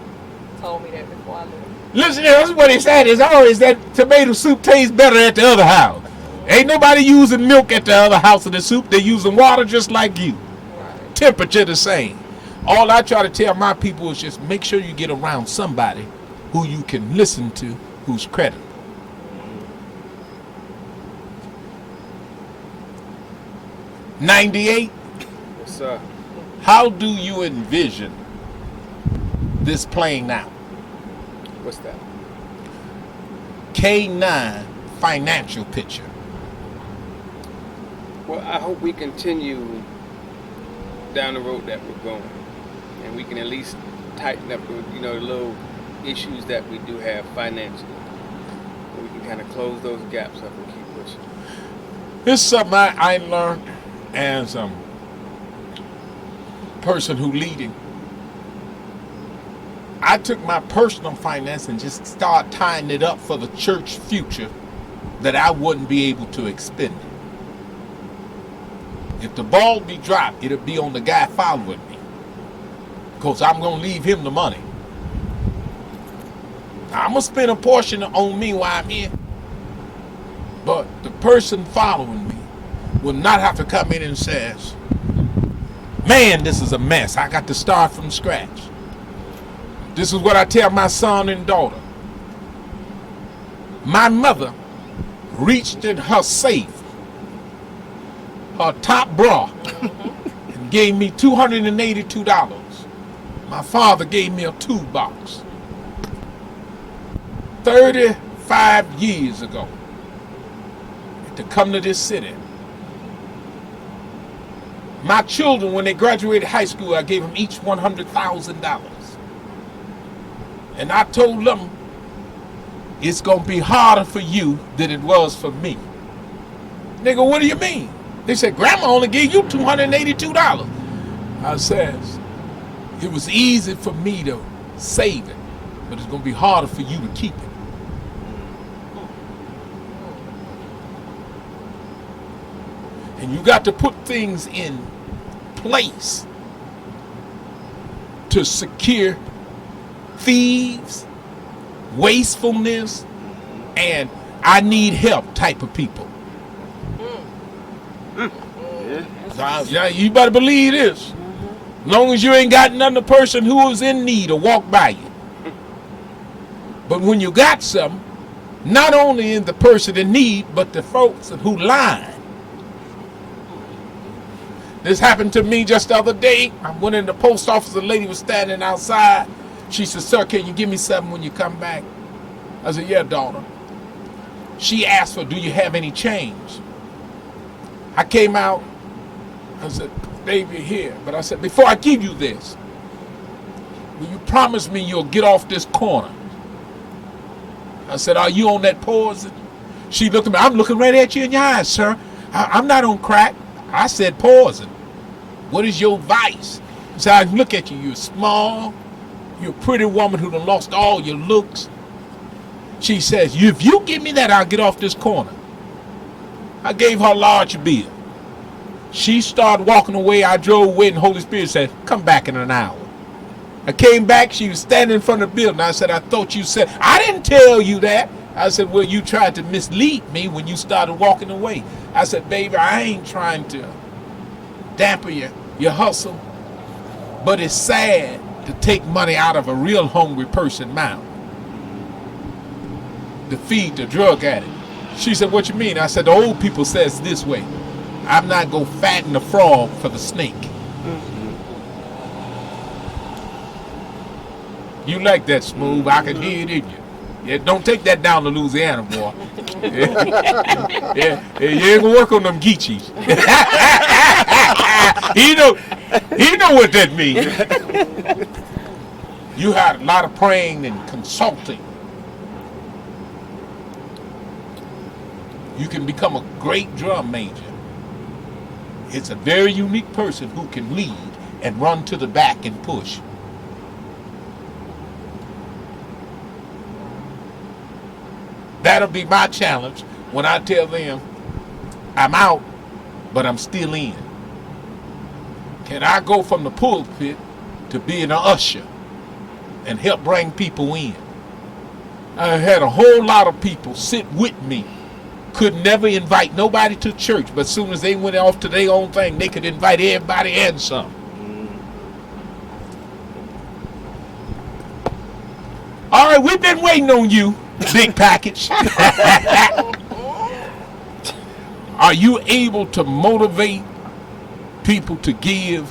[SPEAKER 8] told me that before I left.
[SPEAKER 1] Listen, that's what he said. It's always that tomato soup tastes better at the other house. Ain't nobody using milk at the other house of the soup. They're using water just like you.
[SPEAKER 8] Right.
[SPEAKER 1] Temperature the same. All I try to tell my people is just make sure you get around somebody who you can listen to, who's credible. '98.
[SPEAKER 6] Yes, sir.
[SPEAKER 1] How do you envision this playing out?
[SPEAKER 6] What's that?
[SPEAKER 1] K9 financial picture.
[SPEAKER 6] Well, I hope we continue down the road that we're going, and we can at least tighten up, the little issues that we do have financially. We can kind of close those gaps up and keep pushing.
[SPEAKER 1] This is something I learned as a person who leading. I took my personal finance and just started tying it up for the church future that I wouldn't be able to expend it. If the ball be dropped, it'll be on the guy following me, because I'm going to leave him the money. I'm going to spend a portion on me while I'm here, but the person following me will not have to come in and says, man, this is a mess. I got to start from scratch. This is what I tell my son and daughter. My mother reached in her safe, her top bra, and gave me $282. My father gave me a toolbox. 35 years ago, to come to this city. My children, when they graduated high school, I gave them each $100,000. And I told them, it's going to be harder for you than it was for me. Nigga, what do you mean? They said, Grandma only gave you $282. I says, it was easy for me to save it, but it's going to be harder for you to keep it. And you got to put things in place to secure thieves, wastefulness, and I need help type of people. Yeah, you better believe this. As long as you ain't got another person who is in need or walk by you. But when you got some, not only in the person in need, but the folks who lying. This happened to me just the other day. I went in the post office, a lady was standing outside. She said, sir, can you give me something when you come back? I said, yeah, daughter. She asked for, do you have any change? I came out. I said, baby, here. But I said, before I give you this, will you promise me you'll get off this corner? I said, are you on that poison? She looked at me. I'm looking right at you in your eyes, sir. I'm not on crack. I said poison. What is your vice? So I look at you. You're small. You're a pretty woman who done lost all your looks. She says, if you give me that, I'll get off this corner. I gave her a large bill. She started walking away. I drove away, and the Holy Spirit said, come back in an hour. I came back. She was standing in front of the building. I said, I thought you said, I didn't tell you that. I said, well, you tried to mislead me when you started walking away. I said, baby, I ain't trying to dampen your hustle, but it's sad to take money out of a real hungry person's mouth to feed the drug addict. She said, what you mean? I said, the old people says this way, I'm not going to fatten the frog for the snake. You like that, Smooth. I can hear it in you. Yeah, don't take that down to Louisiana, boy. Yeah, you ain't gonna work on them Geechees. He know what that means. You had a lot of praying and consulting. You can become a great drum major. It's a very unique person who can lead and run to the back and push. That'll be my challenge when I tell them I'm out, but I'm still in. Can I go from the pulpit to being an usher and help bring people in? I had a whole lot of people sit with me, could never invite nobody to church, but as soon as they went off to their own thing, they could invite everybody and some. All right, we've been waiting on you. Big package. Are you able to motivate people to give?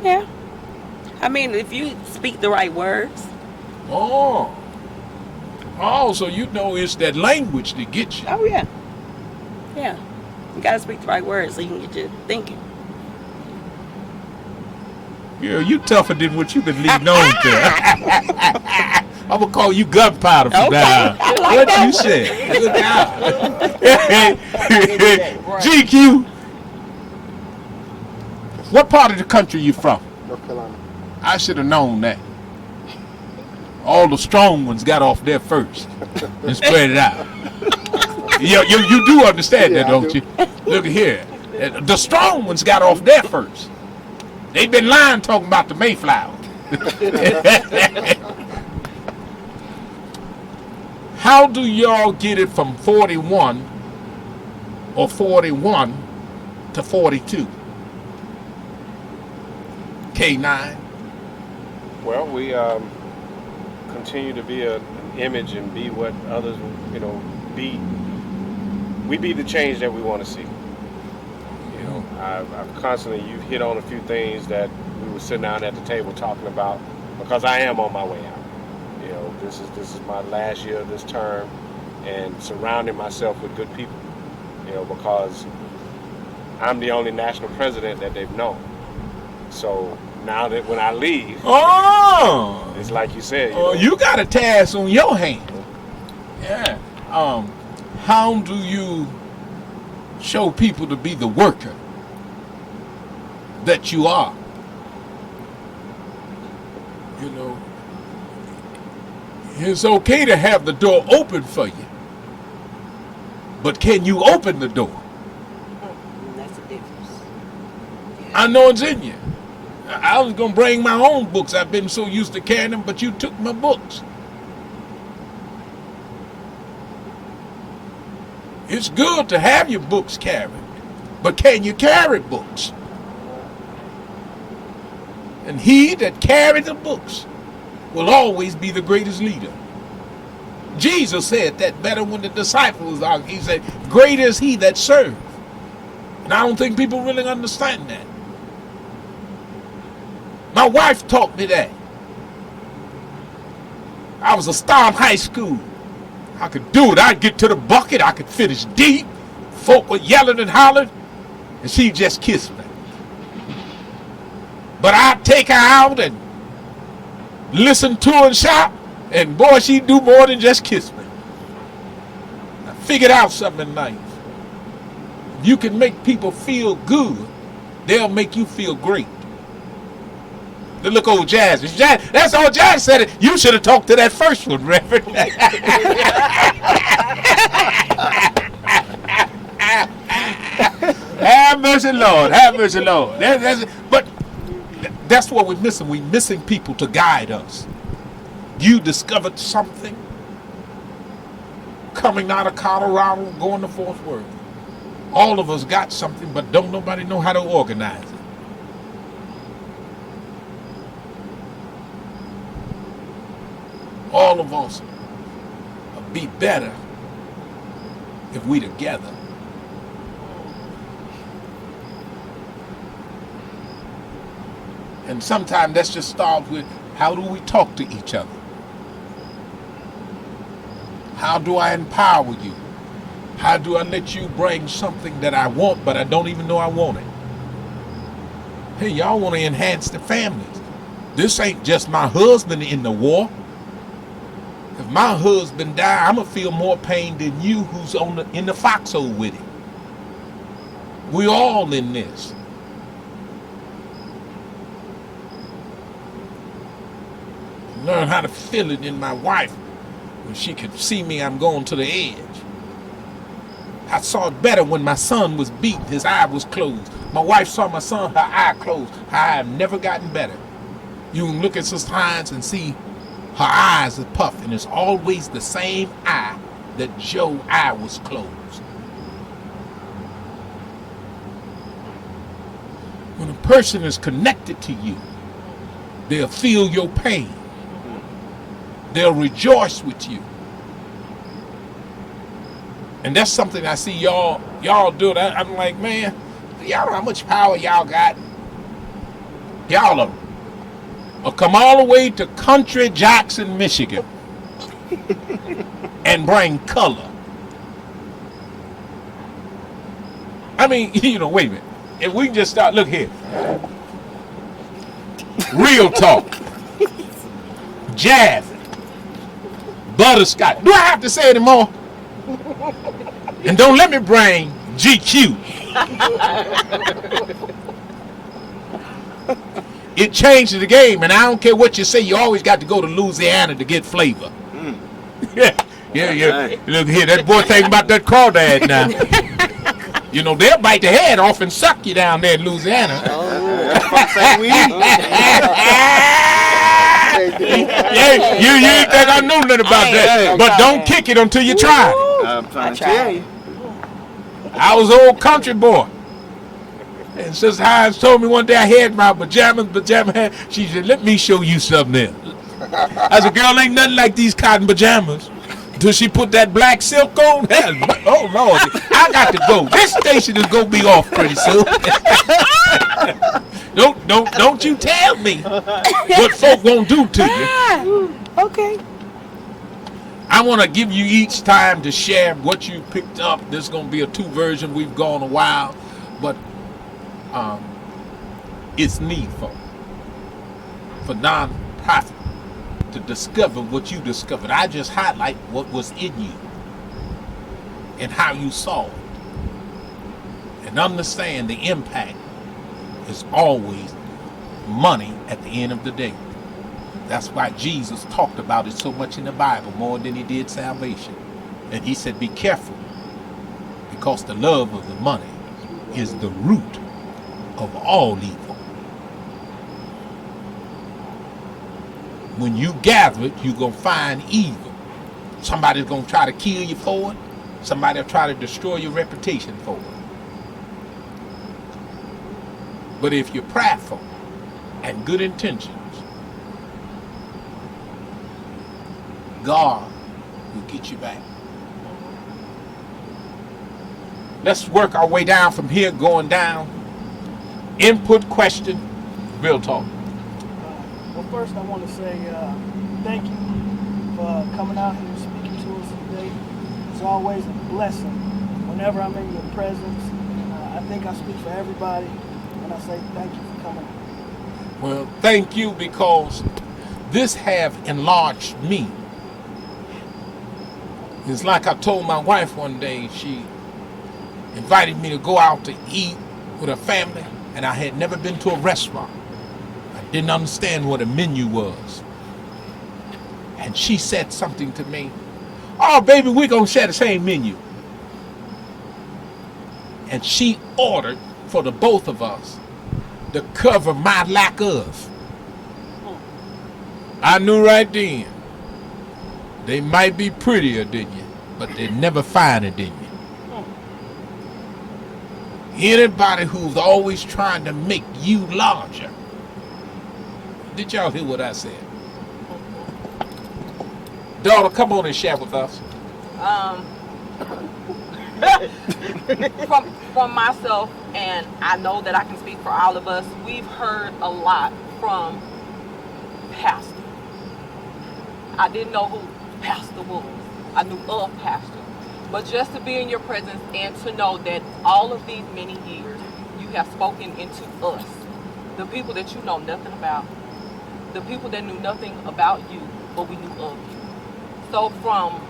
[SPEAKER 4] Yeah. I mean, if you speak the right words.
[SPEAKER 1] Oh, so you know it's that language that gets you.
[SPEAKER 4] Oh, yeah. Yeah. You got to speak the right words so you can get you thinking.
[SPEAKER 1] Yeah, you tougher than what you've been leading on to. I'm going to call you gunpowder from now on.
[SPEAKER 4] Like
[SPEAKER 1] what you said. Good job. GQ, what part of the country you from?
[SPEAKER 3] North Carolina.
[SPEAKER 1] I should have known that. All the strong ones got off there first and spread it out. You do understand that, don't you? Look here. The strong ones got off there first. They've been lying talking about the Mayflower. How do y'all get it from 41 or 41 to 42? K9.
[SPEAKER 2] Well, we continue to be an image and be what others, be. We be the change that we want to see. I've constantly, you've hit on a few things that we were sitting down at the table talking about, because I am on my way out. This is my last year of this term, and surrounding myself with good people, because I'm the only national president that they've known. So now that when I leave, it's like you said.
[SPEAKER 1] You got a task on your hand. Yeah. How do you Show people to be the worker that you are. You know, it's okay to have the door open for you, but can you open the door?
[SPEAKER 4] That's the difference.
[SPEAKER 1] I know it's in you. I was going to bring my own books. I've been so used to carrying them, but you took my books. It's good to have your books carried, but can you carry books? And he that carried the books will always be the greatest leader. Jesus said that better when the disciples are. He said, great is he that serves. And I don't think people really understand that. My wife taught me that. I was a star in high school. I could do it. I'd get to the bucket. I could finish deep. Folk were yelling and hollering, and she just kissed me. But I'd take her out and listen to her and shout, and boy, she'd do more than just kiss me. I figured out something in life. If you can make people feel good, they'll make you feel great. Then look, old Jazz. That's all Jazz said. It. You should have talked to that first one, Reverend. Have mercy, Lord. Have mercy, Lord. But that's what we're missing. We're missing people to guide us. You discovered something coming out of Colorado, going to Fort Worth. All of us got something, but don't nobody know how to organize it. All of us will be better if we together. And sometimes that's just starts with, how do we talk to each other? How do I empower you? How do I let you bring something that I want, but I don't even know I want it? Hey, y'all want to enhance the families. This ain't just my husband in the war. If my husband die, I'm gonna feel more pain than you who's in the foxhole with it. We all in this. Learn how to feel it in my wife when she could see me, I'm going to the edge. I saw it better when my son was beat, his eye was closed. My wife saw my son, her eye closed. Her eye have never gotten better. You can look at Sister Hines and see her eyes are puffed, and it's always the same eye that Joe's eye was closed. When a person is connected to you, they'll feel your pain. They'll rejoice with you. And that's something I see y'all do. I'm like, man, y'all know how much power y'all got? Y'all will come all the way to country Jackson, Michigan and bring color. I mean, wait a minute. If we can just start, look here. Real talk. Jazz. Butterscotch. Do I have to say it anymore? And don't let me bring GQ. It changed the game, and I don't care what you say, you always got to go to Louisiana to get flavor. Yeah. Look here, that boy thinking about that crawdad now. They'll bite the head off and suck you down there in Louisiana. Yeah, you ain't think I knew nothing about that. But don't kick it until you try it.
[SPEAKER 5] I'm trying to tell you.
[SPEAKER 1] I was an old country boy. And Sister Hines told me one day I had my pajama. She said, let me show you something else. I said, girl, ain't nothing like these cotton pajamas. Until she put that black silk on. Oh, Lord. I got to go. This station is going to be off pretty soon. Don't you tell me what folk won't do to you.
[SPEAKER 4] Okay.
[SPEAKER 1] I want to give you each time to share what you picked up. This is going to be a 2 version. We've gone a while. But it's needful for non-profit to discover what you discovered. I just highlight what was in you and how you saw it. And understand the impact is always money at the end of the day. That's why Jesus talked about it so much in the Bible, more than he did salvation. And he said, be careful, because the love of the money is the root of all evil. When you gather it, you're going to find evil. Somebody's going to try to kill you for it. Somebody will try to destroy your reputation for it. But if you're prideful and good intentions, God will get you back. Let's work our way down from here, going down. Input, question, real talk.
[SPEAKER 9] Well, first I want to say thank you for coming out here and speaking to us today. It's always a blessing whenever I'm in your presence. I think I speak for everybody, and I say thank you for coming out.
[SPEAKER 1] Well, thank you, because this have enlarged me. It's like I told my wife one day, she invited me to go out to eat with her family, and I had never been to a restaurant. I didn't understand what a menu was. And she said something to me, oh baby, we're gonna share the same menu. And she ordered for the both of us to cover my lack of. I knew right then, they might be prettier than you, but they're never finer than you. Anybody who's always trying to make you larger. Did y'all hear what I said? Daughter, come on and share with us.
[SPEAKER 8] From myself, and I know that I can speak for all of us, we've heard a lot from Pastor. I didn't know who Pastor was. I knew of Pastor. But just to be in your presence and to know that all of these many years you have spoken into us, the people that you know nothing about, the people that knew nothing about you, but we knew of you. So from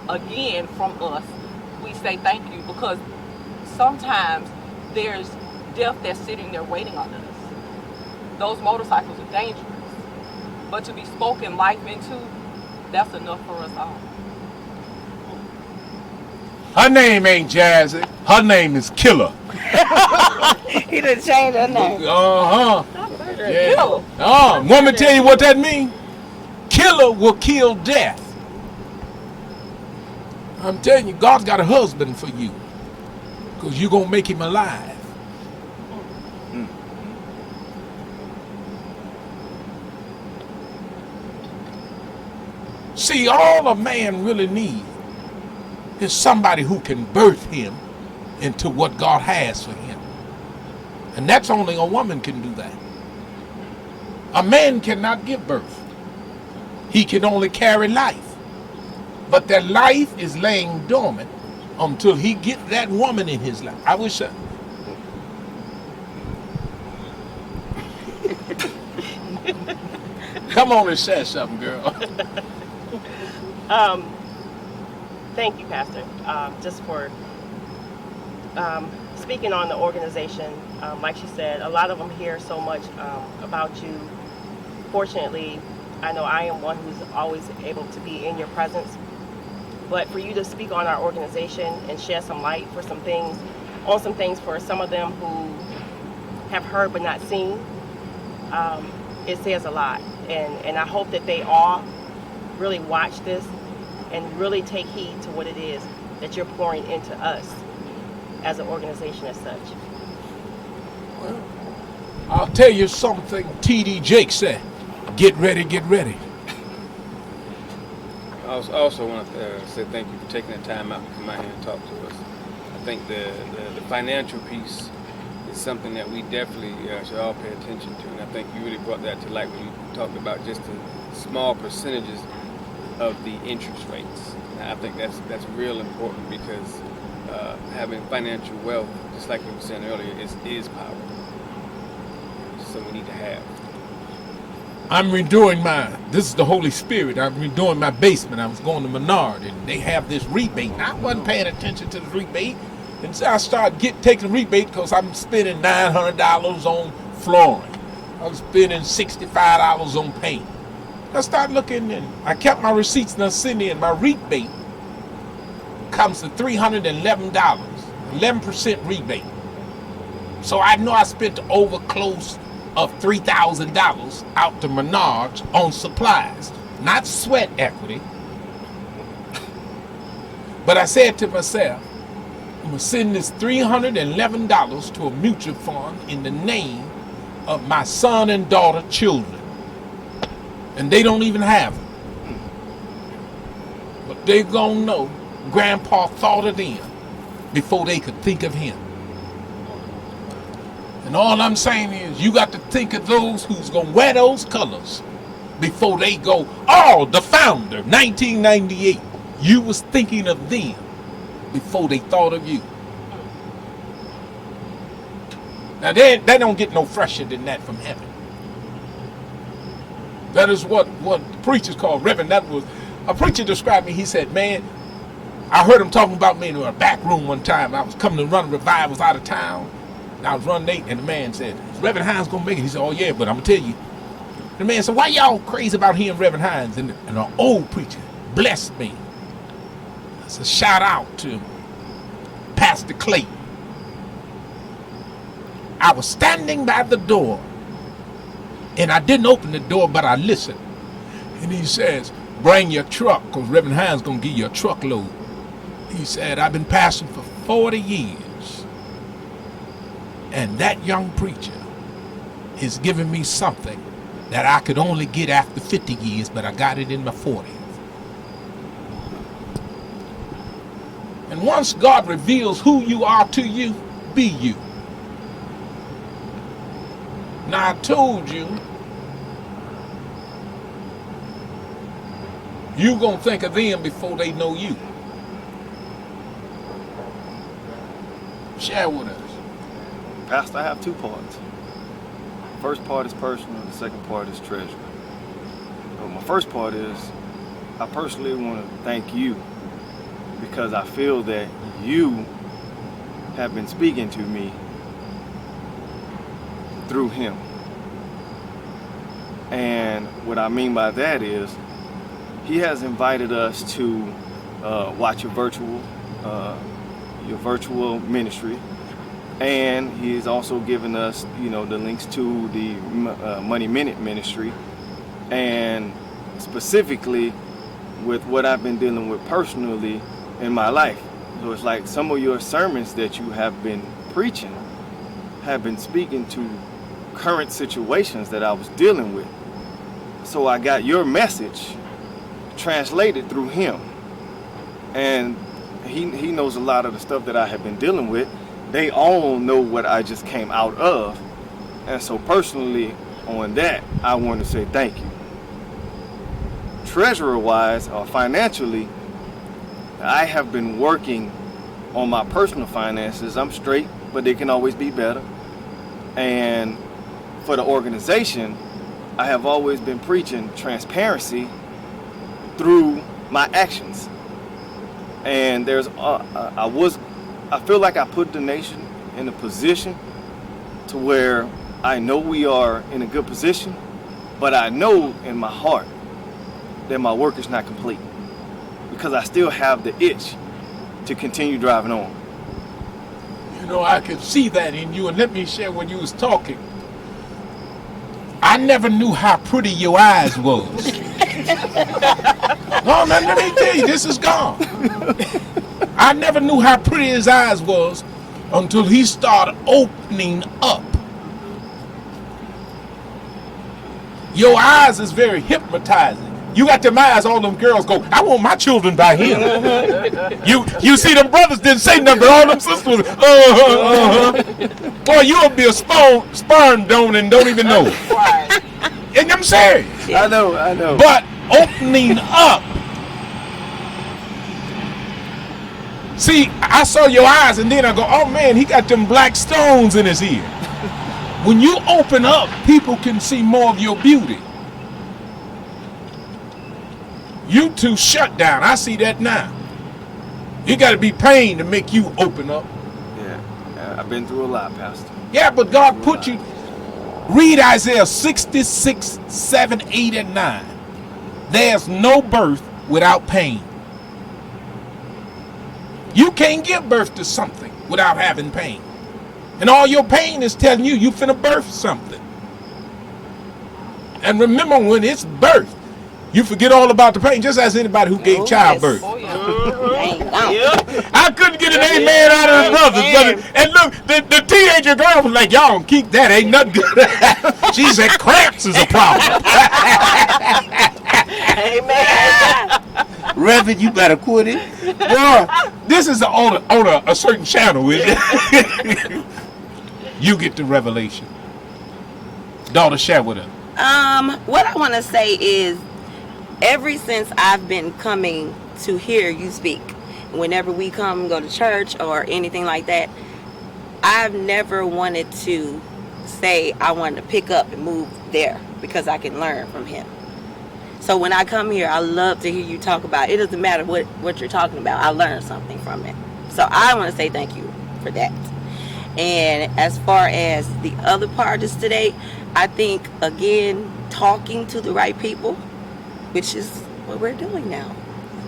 [SPEAKER 8] us, we say thank you, because sometimes there's death that's sitting there waiting on us. Those motorcycles are dangerous. But to be spoken life into, that's enough for us all.
[SPEAKER 1] Her name ain't Jazzy. Her name is Killer.
[SPEAKER 4] He done changed her name.
[SPEAKER 1] Yeah. Want me to tell you what that means? Killer will kill death. I'm telling you, God's got a husband for you, because you're going to make him alive. See, all a man really needs is somebody who can birth him into what God has for him. And that's only a woman can do that. A man cannot give birth. He can only carry life. But that life is laying dormant until he get that woman in his life. I wish Come on and say something, girl.
[SPEAKER 7] Thank you, Pastor, just for speaking on the organization. Like she said, a lot of them hear so much about you. Fortunately, I know I am one who's always able to be in your presence. But for you to speak on our organization and shed some light for some things, for some of them who have heard but not seen, it says a lot. And I hope that they all really watch this and really take heed to what it is that you're pouring into us as an organization as such.
[SPEAKER 1] Well, I'll tell you something T.D. Jake said. Get ready, get ready.
[SPEAKER 6] I also want to say thank you for taking the time out to come out here and talk to us. I think the financial piece is something that we definitely should all pay attention to, and I think you really brought that to light when you talked about just the small percentages of the interest rates. And I think that's real important, because having financial wealth, just like you were saying earlier, is power. It's something we need to have.
[SPEAKER 1] I'm redoing this is the Holy Spirit. I'm redoing my basement. I was going to Menard, and they have this rebate. I wasn't paying attention to the rebate, And so I started taking rebate because I'm spending $900 on flooring. I was spending $65 on paint. I started looking, and I kept my receipts and I sent in. My rebate comes to $311, 11% rebate. So I know I spent over close of $3,000 out to Menards on supplies, not sweat equity. But I said to myself, I'm going to send this $311 to a mutual fund in the name of my son and daughter children. And they don't even have them. But they're going to know Grandpa thought of them before they could think of him. And all I'm saying is you got to think of those who's going to wear those colors before they go, oh, the founder, 1998. You was thinking of them before they thought of you. Now, they don't get no fresher than that from heaven. That is what preachers call Reverend. That was, a preacher described me. He said, man, I heard him talking about me in a back room one time. I was coming to run revivals out of town. And I was running late, and the man said, is Reverend Hines going to make it? He said, oh, yeah, but I'm going to tell you. The man said, why y'all crazy about hearing Reverend Hines? And an old preacher blessed me. It's a shout out to Pastor Clayton. I was standing by the door, and I didn't open the door, but I listened. And he says, bring your truck, because Reverend Hines going to give you a truckload. He said, I've been pastoring for 40 years, and that young preacher is giving me something that I could only get after 50 years, but I got it in my 40s. And once God reveals who you are to you, be you. Now, I told you, you're going to think of them before they know you. Share with us.
[SPEAKER 5] Pastor, I have two parts. First part is personal, the second part is treasure. So my first part is, I personally want to thank you because I feel that you have been speaking to me through him. And what I mean by that is he has invited us to watch your virtual ministry, and he's also given us, the links to the Money Minute ministry, and specifically with what I've been dealing with personally in my life. So it's like some of your sermons that you have been preaching have been speaking to current situations that I was dealing with. So I got your message translated through him, and he knows a lot of the stuff that I have been dealing with. They all know what I just came out of, and so personally on that I want to say thank you. Treasurer wise or financially, I have been working on my personal finances. I'm straight, but they can always be better. And for the organization, I have always been preaching transparency through my actions. And there's, I feel like I put the nation in a position to where I know we are in a good position, but I know in my heart that my work is not complete because I still have the itch to continue driving on.
[SPEAKER 1] I could see that in you, and let me share when you was talking. I never knew how pretty your eyes was. No, let me tell you, this is gone. I never knew how pretty his eyes was until he started opening up. Your eyes is very hypnotizing. You got them eyes, all them girls go, I want my children by him. You see them brothers didn't say nothing, but all them sisters, Boy, you'll be a sperm donor and don't even know it. And I'm serious.
[SPEAKER 5] I know.
[SPEAKER 1] But opening up. See, I saw your eyes and then I go, oh man, he got them black stones in his ear. When you open up, people can see more of your beauty. You two shut down. I see that now. You got to be pain to make you open up.
[SPEAKER 5] I've been through a lot, Pastor.
[SPEAKER 1] Yeah, but God put you. Read Isaiah 66, 7, 8, and 9. There's no birth without pain. You can't give birth to something without having pain. And all your pain is telling you finna birth something. And remember, when it's birth, you forget all about the pain, just as anybody who gave childbirth.
[SPEAKER 8] Oh, yeah.
[SPEAKER 1] I couldn't get an amen out of the brothers. But, and look, the teenager girl was like, y'all don't keep that, ain't nothing good. She said cramps is a problem.
[SPEAKER 7] Amen.
[SPEAKER 1] Reverend, you better quit it. Boy, this is on a certain channel, isn't it? You get the revelation. Daughter, share with her.
[SPEAKER 4] What I want to say is, ever since I've been coming to hear you speak, whenever we come and go to church or anything like that, I've never wanted to say I wanted to pick up and move there because I can learn from him. So when I come here, I love to hear you talk about it. It doesn't matter what you're talking about. I learned something from it. So I want to say thank you for that. And as far as the other part is today, I think, again, talking to the right people, which is what we're doing now.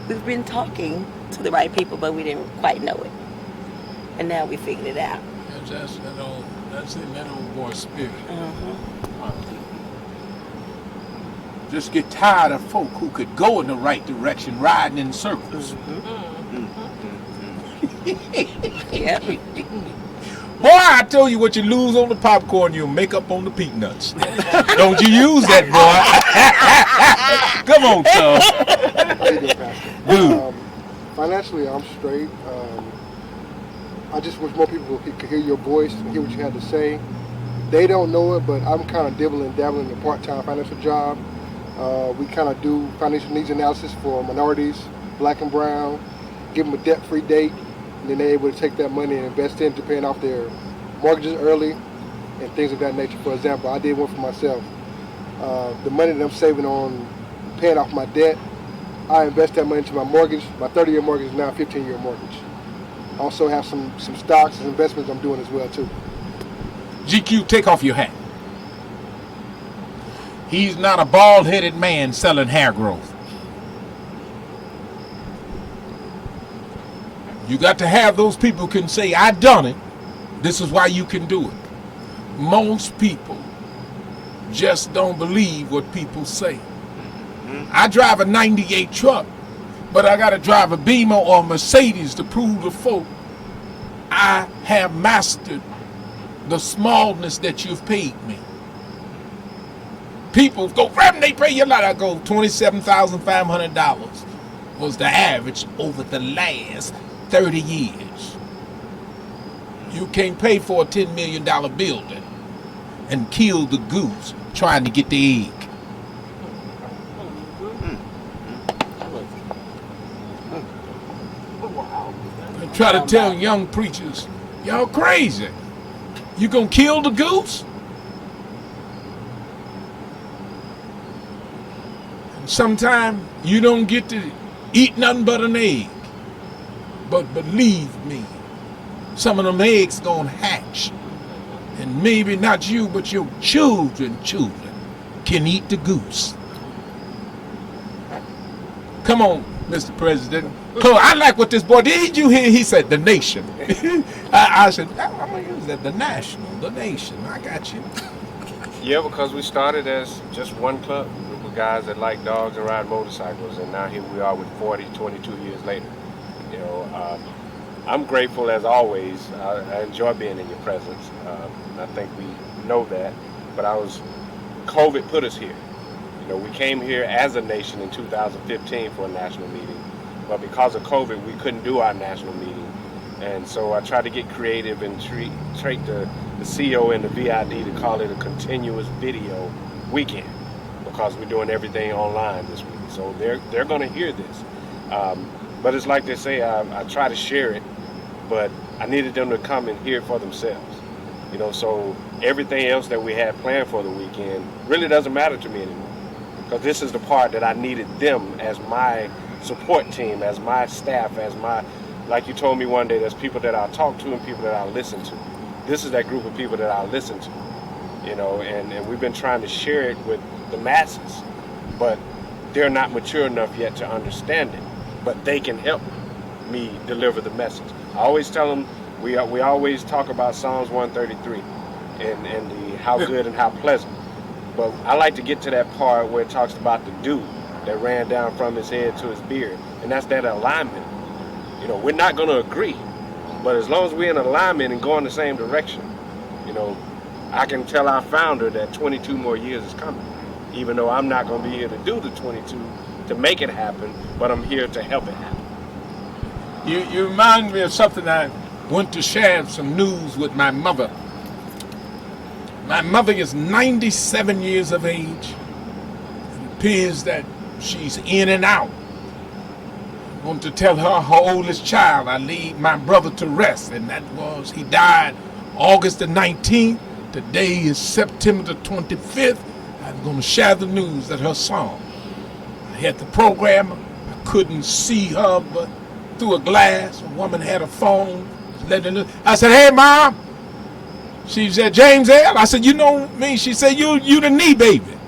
[SPEAKER 4] We've been talking to the right people, but we didn't quite know it. And now we figured it out.
[SPEAKER 1] That's in that old boy spirit. Just get tired of folk who could go in the right direction, riding in circles.
[SPEAKER 4] Yep.
[SPEAKER 1] Boy, I tell you what you lose on the popcorn, you'll make up on the peanuts. Don't you use that, boy. Come on, son.
[SPEAKER 3] How you doing, Pastor?
[SPEAKER 1] Dude.
[SPEAKER 3] Financially, I'm straight. I just wish more people could hear your voice and hear what you had to say. They don't know it, but I'm kind of dabbling in a part-time financial job. We kind of do financial needs analysis for minorities, black and brown, give them a debt-free date, and then they're able to take that money and invest into paying off their mortgages early and things of that nature. For example, I did one for myself. The money that I'm saving on paying off my debt, I invest that money into my mortgage. My 30-year mortgage is now a 15-year mortgage. I also have some stocks and investments I'm doing as well, too.
[SPEAKER 1] GQ, take off your hat. He's not a bald-headed man selling hair growth. You got to have those people who can say, I done it. This is why you can do it. Most people just don't believe what people say. I drive a 98 truck, but I got to drive a Beamer or a Mercedes to prove to folk I have mastered the smallness that you've paid me. People go, Reverend, they pay you a lot. I go, $27,500 was the average over the last 30 years. You can't pay for a $10 million building and kill the goose trying to get the egg. I try to tell young preachers, y'all crazy. You gonna kill the goose? Sometimes you don't get to eat nothing but an egg. But believe me, some of them eggs gonna hatch. And maybe not you, but your children can eat the goose. Come on, Mr. President. Come on, I like what this boy, did you hear? He said the nation. I said, I'm gonna use that, the nation. I got you.
[SPEAKER 2] Yeah, because we started as just one club, a group of guys that like dogs and ride motorcycles, and now here we are with 22 years later. You know, I'm grateful as always. I enjoy being in your presence. I think we know that, but COVID put us here. You know, we came here as a nation in 2015 for a national meeting, but because of COVID, we couldn't do our national meeting. And so I tried to get creative and treat the CEO and the VID to call it a continuous video weekend, because we're doing everything online this week. So they're going to hear this. But it's like they say, I try to share it, but I needed them to come and hear it for themselves. You know, so everything else that we had planned for the weekend really doesn't matter to me anymore, because this is the part that I needed them as my support team, as my staff, as my, like you told me one day, there's people that I talk to and people that I listen to. this is that group of people that I listen to, and we've been trying to share it with the masses, but they're not mature enough yet to understand it, but they can help me deliver the message. I always tell them, we always talk about Psalms 133 and the how good and how pleasant, but I like to get to that part where it talks about the dew that ran down from his head to his beard, and that's that alignment. We're not going to agree, but as long as we're in alignment and go in the same direction, I can tell our founder that 22 more years is coming, even though I'm not going to be here to do the 22 to make it happen, but I'm here to help it happen.
[SPEAKER 1] You remind me of something. I went to share some news with my mother. My mother is 97 years of age. It appears that she's in and out. I want to tell her oldest child, I leave my brother to rest, and he died August the 19th. Today is September the 25th. I'm going to share the news that her son. I had the program. I couldn't see her, but through a glass, a woman had a phone. I said, "Hey, Mom." She said, "James L." I said, "You know me?" She said, You the knee baby."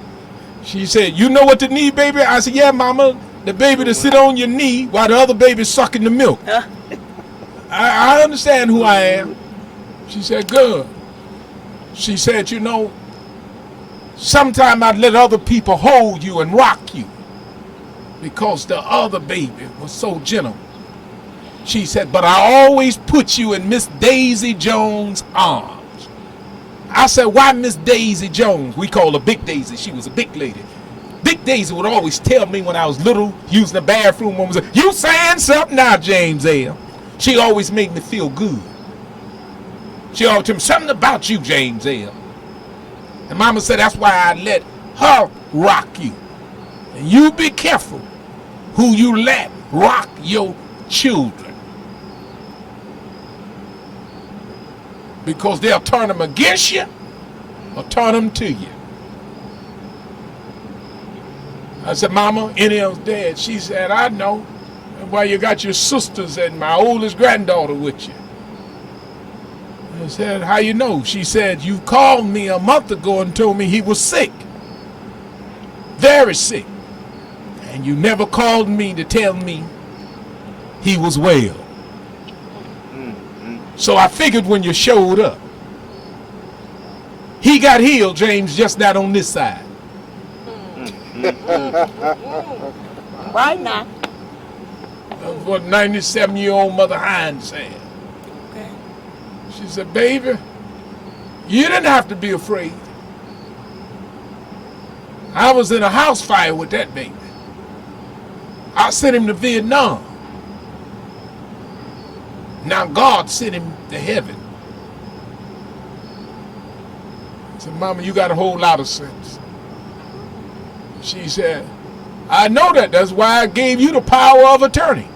[SPEAKER 1] She said, "You know what the knee baby?" I said, "Yeah, Mama. The baby to sit on your knee while the other baby's sucking the milk." I understand who I am. She said, "Good." She said, "Sometimes I'd let other people hold you and rock you because the other baby was so gentle." She said, "But I always put you in Miss Daisy Jones' arms." I said, "Why Miss Daisy Jones?" We call her Big Daisy. She was a big lady. Big Daisy would always tell me when I was little, using the bathroom, woman said, "You saying something now, James L." She always made me feel good. She always told me something about you, James L. And Mama said that's why I let her rock you. And you be careful who you let rock your children, because they'll turn them against you or turn them to you. I said, "Mama, N.L.'s dead." She said, "I know. That's why you got your sisters and my oldest granddaughter with you." I said, "How you know?" She said, "You called me a month ago and told me he was sick. Very sick. And you never called me to tell me he was well. So I figured when you showed up, he got healed, James, just not on this side."
[SPEAKER 4] Right now.
[SPEAKER 1] That's what 97-year-old Mother Hines said.
[SPEAKER 4] Okay.
[SPEAKER 1] She said, "Baby, you didn't have to be afraid. I was in a house fire with that baby. I sent him to Vietnam. Now God sent him to heaven." I said, "Mama, you got a whole lot of sense." She said, "I know that. That's why I gave you the power of attorney."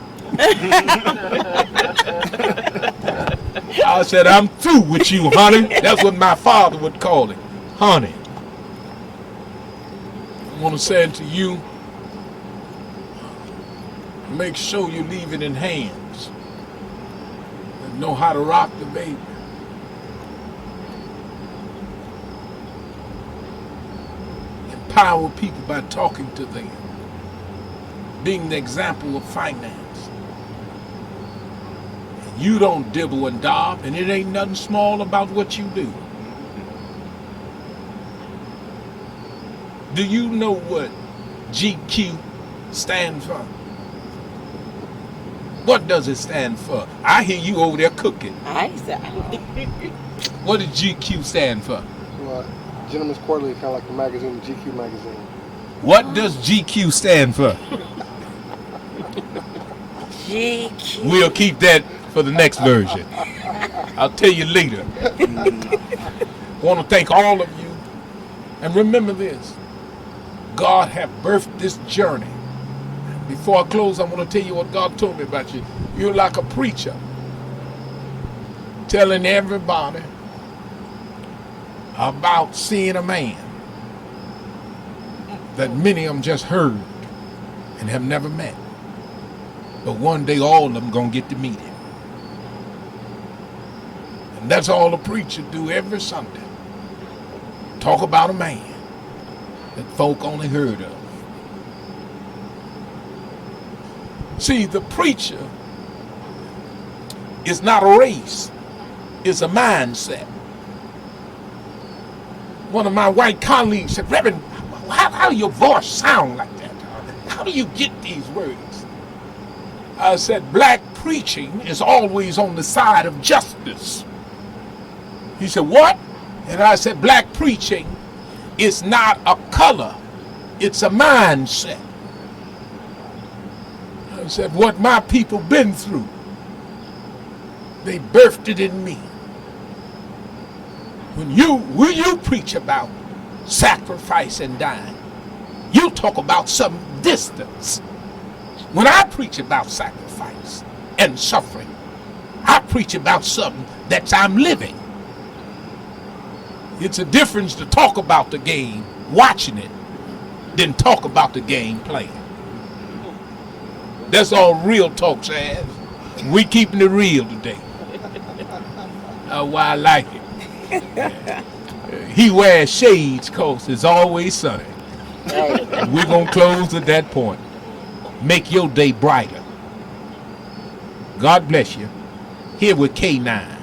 [SPEAKER 1] I said, "I'm through with you, honey." That's what my father would call it, honey. I want to say to you, make sure you leave it in hands that know how to rock the baby. Empower people by talking to them, being the example of finance. And you don't dibble and daub, and it ain't nothing small about what you do. Do you know what GQ stands for? What does it stand for? I hear you over there cooking. What does GQ stand for?
[SPEAKER 3] Well, Gentleman's Quarterly, kind of like the magazine, the GQ magazine.
[SPEAKER 1] What does GQ stand for?
[SPEAKER 4] GQ.
[SPEAKER 1] We'll keep that for the next version. I'll tell you later. I want to thank all of you. And remember this. God have birthed this journey. Before I close, I want to tell you what God told me about you. You're like a preacher telling everybody about seeing a man that many of them just heard and have never met. But one day all of them going to get to meet him. And that's all a preacher do every Sunday. Talk about a man that folk only heard of. See, the preacher is not a race. It's a mindset. One of my white colleagues said, Reverend, how your voice sound like that? How do you get these words? I said, black preaching is always on the side of justice. He said, what? And I said, black preaching is not a color. It's a mindset. I said, what my people been through, they birthed it in me. When you preach about sacrifice and dying, you talk about some distance. When I preach about sacrifice and suffering, I preach about something that I'm living. It's a difference to talk about the game, watching it, than talk about the game playing. That's all real talk says. We keeping it real today. Why I like it. He wears shades cause it's always sunny. We're going to close at that point. Make your day brighter. God bless you. Here with K9,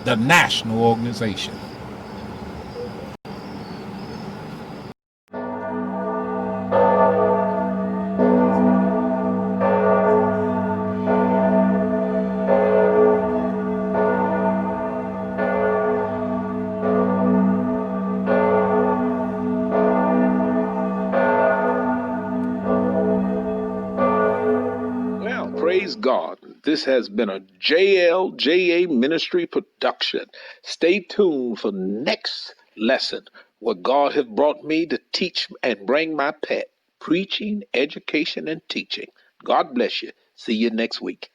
[SPEAKER 1] the national organization. Praise God. This has been a JLJA Ministry production. Stay tuned for next lesson where God has brought me to teach and bring my pet, preaching, education, and teaching. God bless you. See you next week.